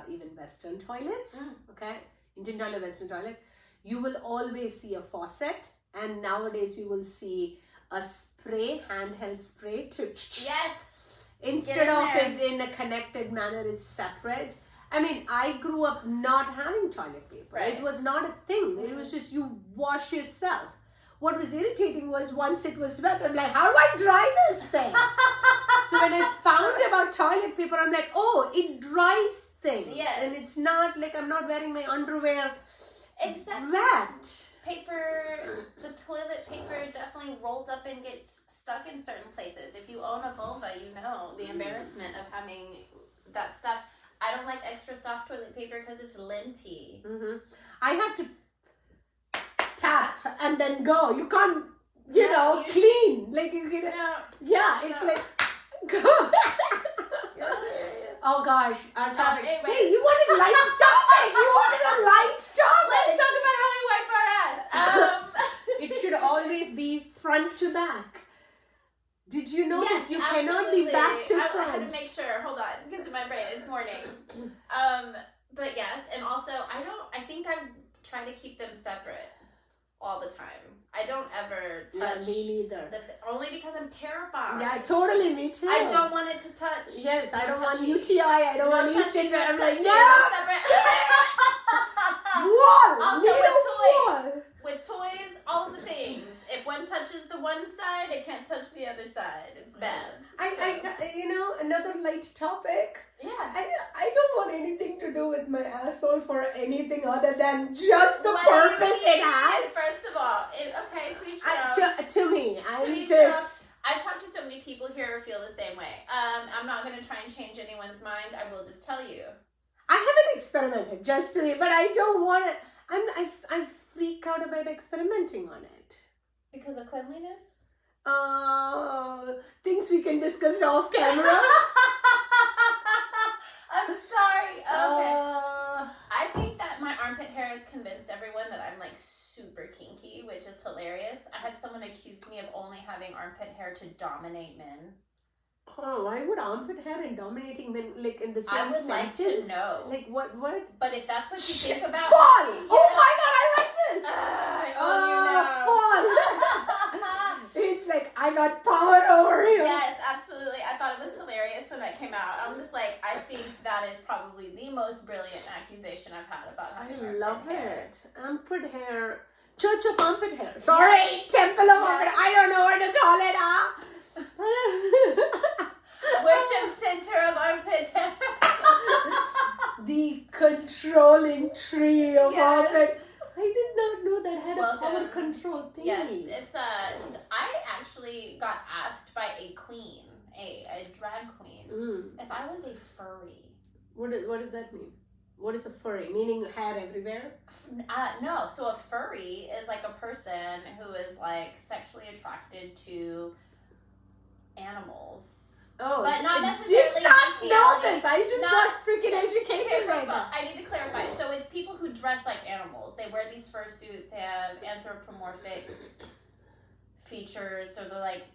even Western toilets. Okay, Indian toilet, Western toilet. You will always see a faucet, and nowadays you will see a spray, handheld spray to instead of it in a connected manner. It's separate. I mean, I grew up not having toilet paper. It was not a thing. It was just you wash yourself. What was irritating was once it was wet, I'm like, how do I dry this thing? So when I found about toilet paper, I'm like, oh, it dries things. Yes. And it's not like I'm not wearing my underwear except wet. The toilet paper definitely rolls up and gets stuck in certain places. If you own a vulva, you know the embarrassment of having that stuff. I don't like extra soft toilet paper because it's linty. I have to tap and then go. You can't, clean. Like, it's like, go. Oh gosh, our topic. Hey, you wanted a light topic. Let's talk about how we wipe our ass. It should always be front to back. Did you know this? You cannot be back to front. I had to make sure. Hold on, because in my brain it's morning. But yes, and also I think I try to keep them separate all the time. I don't ever touch. Yeah, me neither. Only because I'm terrified. Yeah, totally, me too. I don't want it to touch. Yes, I don't want UTI. I don't want yeast. I'm like, no. Wall. Also with toys, all of the things. If one touches the one side, it can't touch the other side. It's bad. Another light topic. Yeah. I don't want anything to do with my asshole for anything other than just the purpose it has. First of all, to each their own. To me, I've talked to so many people here who feel the same way. I'm not going to try and change anyone's mind. I will just tell you. I haven't experimented, but I don't want it. I freak out about experimenting on it. Because of cleanliness? Things we can discuss off camera. I'm sorry. Okay. I think that my armpit hair has convinced everyone that I'm like super kinky, which is hilarious. I had someone accuse me of only having armpit hair to dominate men. Oh, why would armpit hair and dominating men like in the same sentence? I would like to know. Like what? But if that's what you think about... Fall! Yes. Oh my god, I like this! I own you now. Fall! It's like, I got power over you. Yes, absolutely. I thought it was hilarious when that came out. I'm just like, I think that is probably the most brilliant accusation I've had about having armpit hair. Armpit hair. Church of armpit hair. Sorry, Temple of armpit. I don't know what to call it. Worship center of armpit hair. The controlling tree of Yes. armpit. I did not know that had a Welcome. power control thing. Yes, it's I actually got asked by a queen, a drag queen, if I was a furry. What does that mean? What is a furry? Meaning hair everywhere? No. So a furry is like a person who is like sexually attracted to animals. Oh, but so not I necessarily did not know bestiality. this. I just got freaking educated Okay, first right of all, now. I need to clarify. So it's people who dress like animals. They wear these fursuits. They have anthropomorphic features. So they're like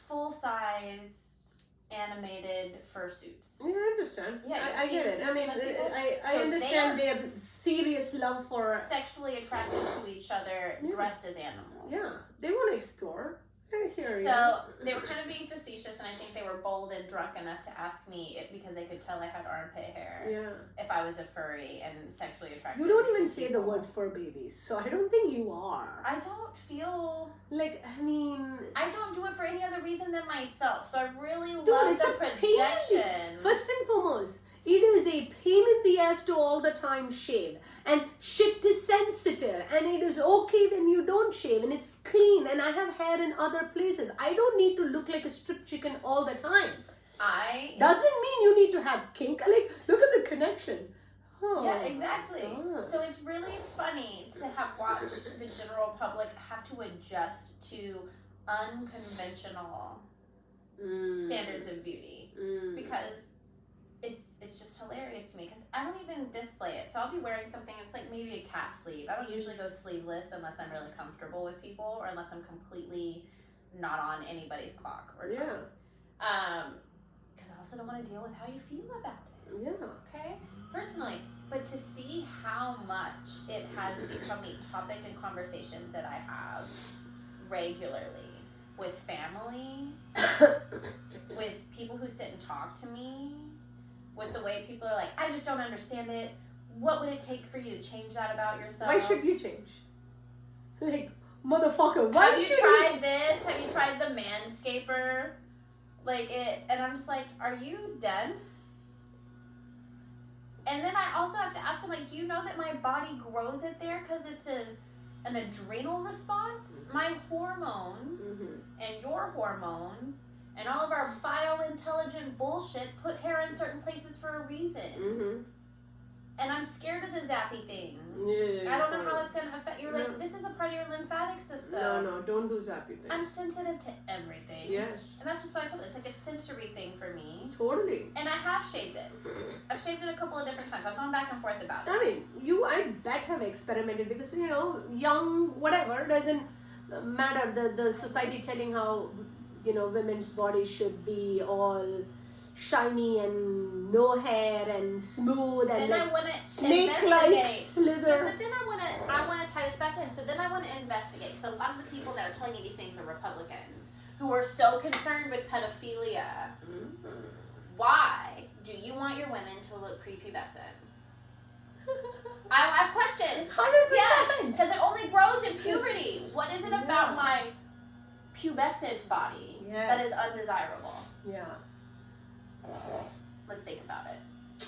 full-size animated fursuits. Yeah, I understand. Yeah, I get it. I mean, I So understand they they are have serious love for... sexually attracted to each other, dressed as animals. Yeah, they want to explore. I hear you. So they were kind of being facetious, and I think they were bold and drunk enough to ask me because they could tell I had armpit hair. Yeah. If I was a furry and sexually attracted. You don't to even say the people. word fur babies, so I don't think you are. I don't feel Like, I mean... I don't do it for any other reason than myself. So I really Dude, love it's the a projection. First and foremost, it is a pain in the ass to all the time shave. And shit is sensitive. And it is okay when you don't shave. And it's clean. And I have hair in other places. I don't need to look like a strip chicken all the time. Doesn't mean you need to have kink. Like, look at the connection. Oh, yeah, exactly. God. So it's really funny to have watched the general public have to adjust to unconventional standards of beauty because it's just hilarious to me because I don't even display it. So I'll be wearing something that's like maybe a cap sleeve. I don't usually go sleeveless unless I'm really comfortable with people or unless I'm completely not on anybody's clock or time. Because I also don't want to deal with how you feel about it. Yeah. Okay? Personally. But to see how much it has become a topic in conversations that I have regularly with family, with people who sit and talk to me, with the way people are like, I just don't understand it. What would it take for you to change that about yourself? Why should you change? Like, motherfucker, why have should you tried this? Have you tried the manscaper? Like it, and I'm just like, are you dense? And then I also have to ask him, like, do you know that my body grows it there because it's an adrenal response? My hormones and your hormones and all of our biointelligent bullshit put hair in certain places for a reason. And I'm scared of the zappy things. I don't know how it's going to affect you. Like, this is a part of your lymphatic system. No, don't do zappy things. I'm sensitive to everything. Yes. And that's just what I told you. It's like a sensory thing for me. Totally. And I have shaved it. I've shaved it a couple of different times. I've gone back and forth about it. I mean, I bet have experimented because, you know, young, whatever, doesn't matter. The society telling how, you know, women's bodies should be all shiny and no hair and smooth and then like snake-like slither. So, but then I want to tie this back in. So then I want to investigate because a lot of the people that are telling you these things are Republicans who are so concerned with pedophilia. Why do you want your women to look prepubescent? I have questions. 100%. Yes, because it only grows in puberty. What is it about my pubescent body that is undesirable? Yeah. Let's think about it.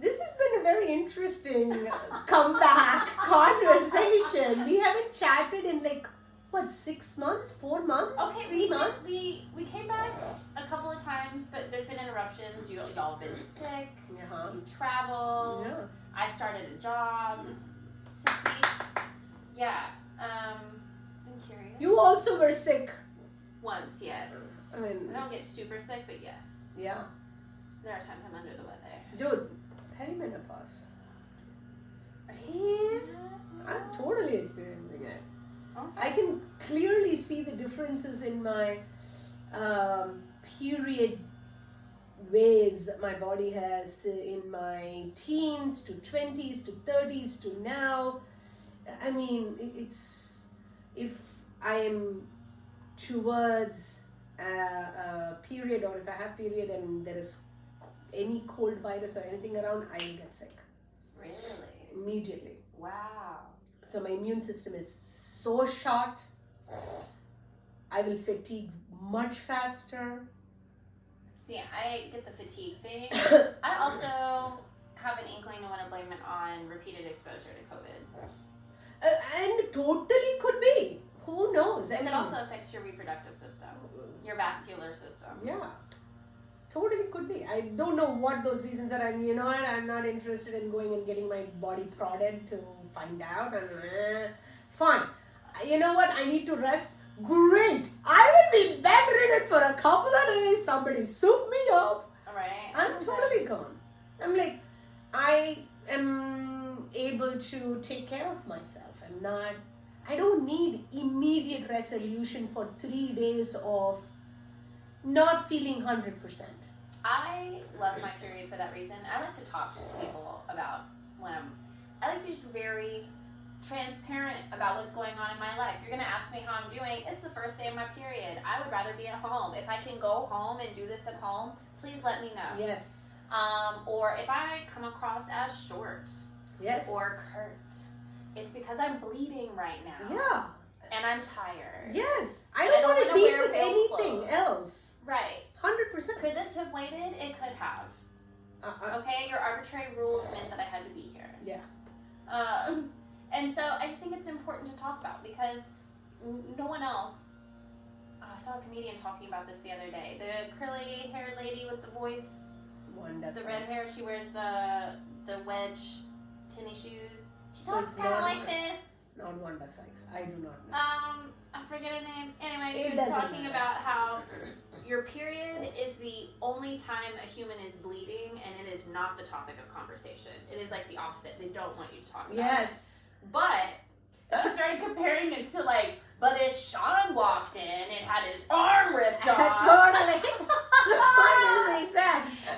This has been a very interesting comeback conversation. We haven't chatted in like, what, 6 months? 4 months? Okay, 3 months? we came back a couple of times, but there's been interruptions. Y'all been sick. You traveled. Yeah. I started a job. 6 weeks. Yeah. It's been curious. You also were sick. Once, yes. I mean, I don't get super sick, but yes. yeah. There are times I'm under the weather. Dude, perimenopause. Are you I'm totally experiencing it. Okay. I can clearly see the differences in my period ways my body has in my teens to 20s to 30s to now. I mean, it's if I am towards a period or if I have period and there is any cold virus or anything around, I will get sick. Really? Immediately. Wow. So my immune system is so shot. I will fatigue much faster. See, I get the fatigue thing. I also have an inkling to want to blame it on repeated exposure to COVID. And totally could be. Who knows? It also affects your reproductive system, your vascular system. Yeah. Totally could be. I don't know what those reasons are, and you know what? I'm not interested in going and getting my body prodded to find out. And fine. You know what? I need to rest. Great. I will be bedridden for a couple of days. Somebody soup me up. Alright. I'm totally gone. I'm like, I am able to take care of myself. I don't need immediate resolution for 3 days of not feeling 100%. I love my period for that reason. I like to talk to people about I like to be just very transparent about what's going on in my life. You're going to ask me how I'm doing. It's the first day of my period. I would rather be at home. If I can go home and do this at home, please let me know. Yes. Or if I come across as short. Yes. Or curt. It's because I'm bleeding right now. Yeah. And I'm tired. Yes. I don't want to deal with anything clothes. Else. Right. 100%. Could this have waited? It could have. Okay, your arbitrary rules meant that I had to be here. Yeah. And so I just think it's important to talk about because no one else. I saw a comedian talking about this the other day. The curly haired lady with the voice, the red hair. She wears the wedge tinny shoes. She talks kind of like this. Not Wanda Sykes. I do not know. I forget her name. Anyway, she was talking about how your period is the only time a human is bleeding, and it is not the topic of conversation. It is like the opposite. They don't want you to talk about it. Yes. But she started comparing it to but if Sean walked in and had his arm ripped off. Totally. 100%.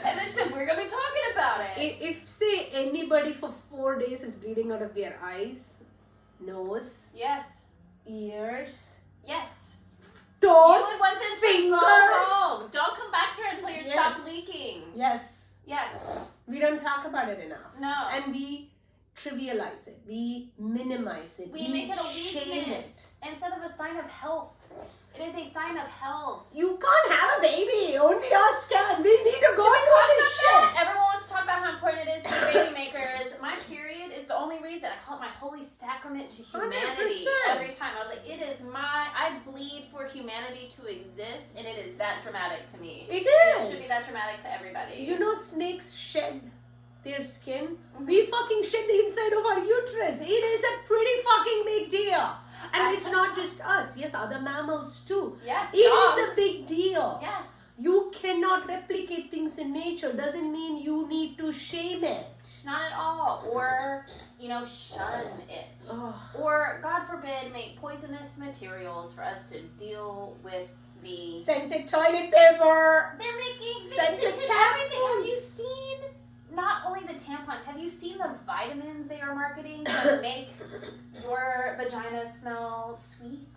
And then she said, we're going to be talking about it. If, say, anybody for 4 days is bleeding out of their eyes, nose, yes, ears, yes, toes, you would want this fingers. to go home. Don't come back here until you stop leaking. Yes. Yes. We don't talk about it enough. No. And we trivialize it. We minimize it. We make it a weakness instead of a sign of health. It is a sign of health. You can't have a baby. Only us can. We need to go through this shit. Everyone wants to talk about how important it is to be baby makers. My period is the only reason. I call it my holy sacrament to humanity 100%. every time. I was like, I bleed for humanity to exist, and it is that dramatic to me. It is. And it should be that dramatic to everybody. You know, snakes shed their skin. Mm-hmm. We fucking shed the inside of our uterus. It is a pretty fucking big deal. And it's not just us. Yes, other mammals too. Yes, It dogs. is a big deal. Yes. You cannot replicate things in nature. Doesn't mean you need to shame it. Not at all. Or, shun it. Oh. Or, God forbid, make poisonous materials for us to deal with the... Scented toilet paper. They're making scented everything. Have you seen... Not only the tampons, have you seen the vitamins they are marketing to make your vagina smell sweet?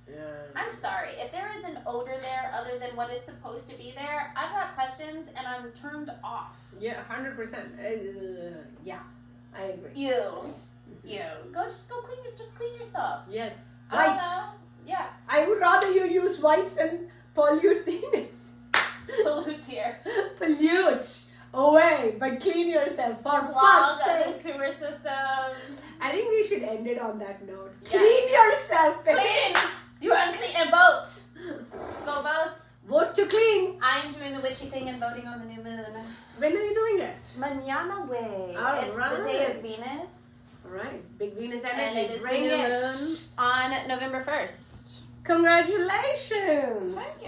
Yeah. I'm sorry. If there is an odor there other than what is supposed to be there, I've got questions and I'm turned off. Yeah, 100%. Yeah, I agree. Ew. Just clean yourself. Yes. I don't know. Yeah. I would rather you use wipes and pollute Pollute here. Pollute away, but clean yourself for Clog fuck's sake. the sewer systems. I think we should end it on that note. Yes. Clean yourself. Clean. You unclean and vote. Go vote. Vote to clean. I'm doing the witchy thing and voting on the new moon. When are you doing it? Mañana way. It's Alright. the day of Venus. Alright, big Venus energy. And it is Bring the new it moon on November 1st. Congratulations. Thank you.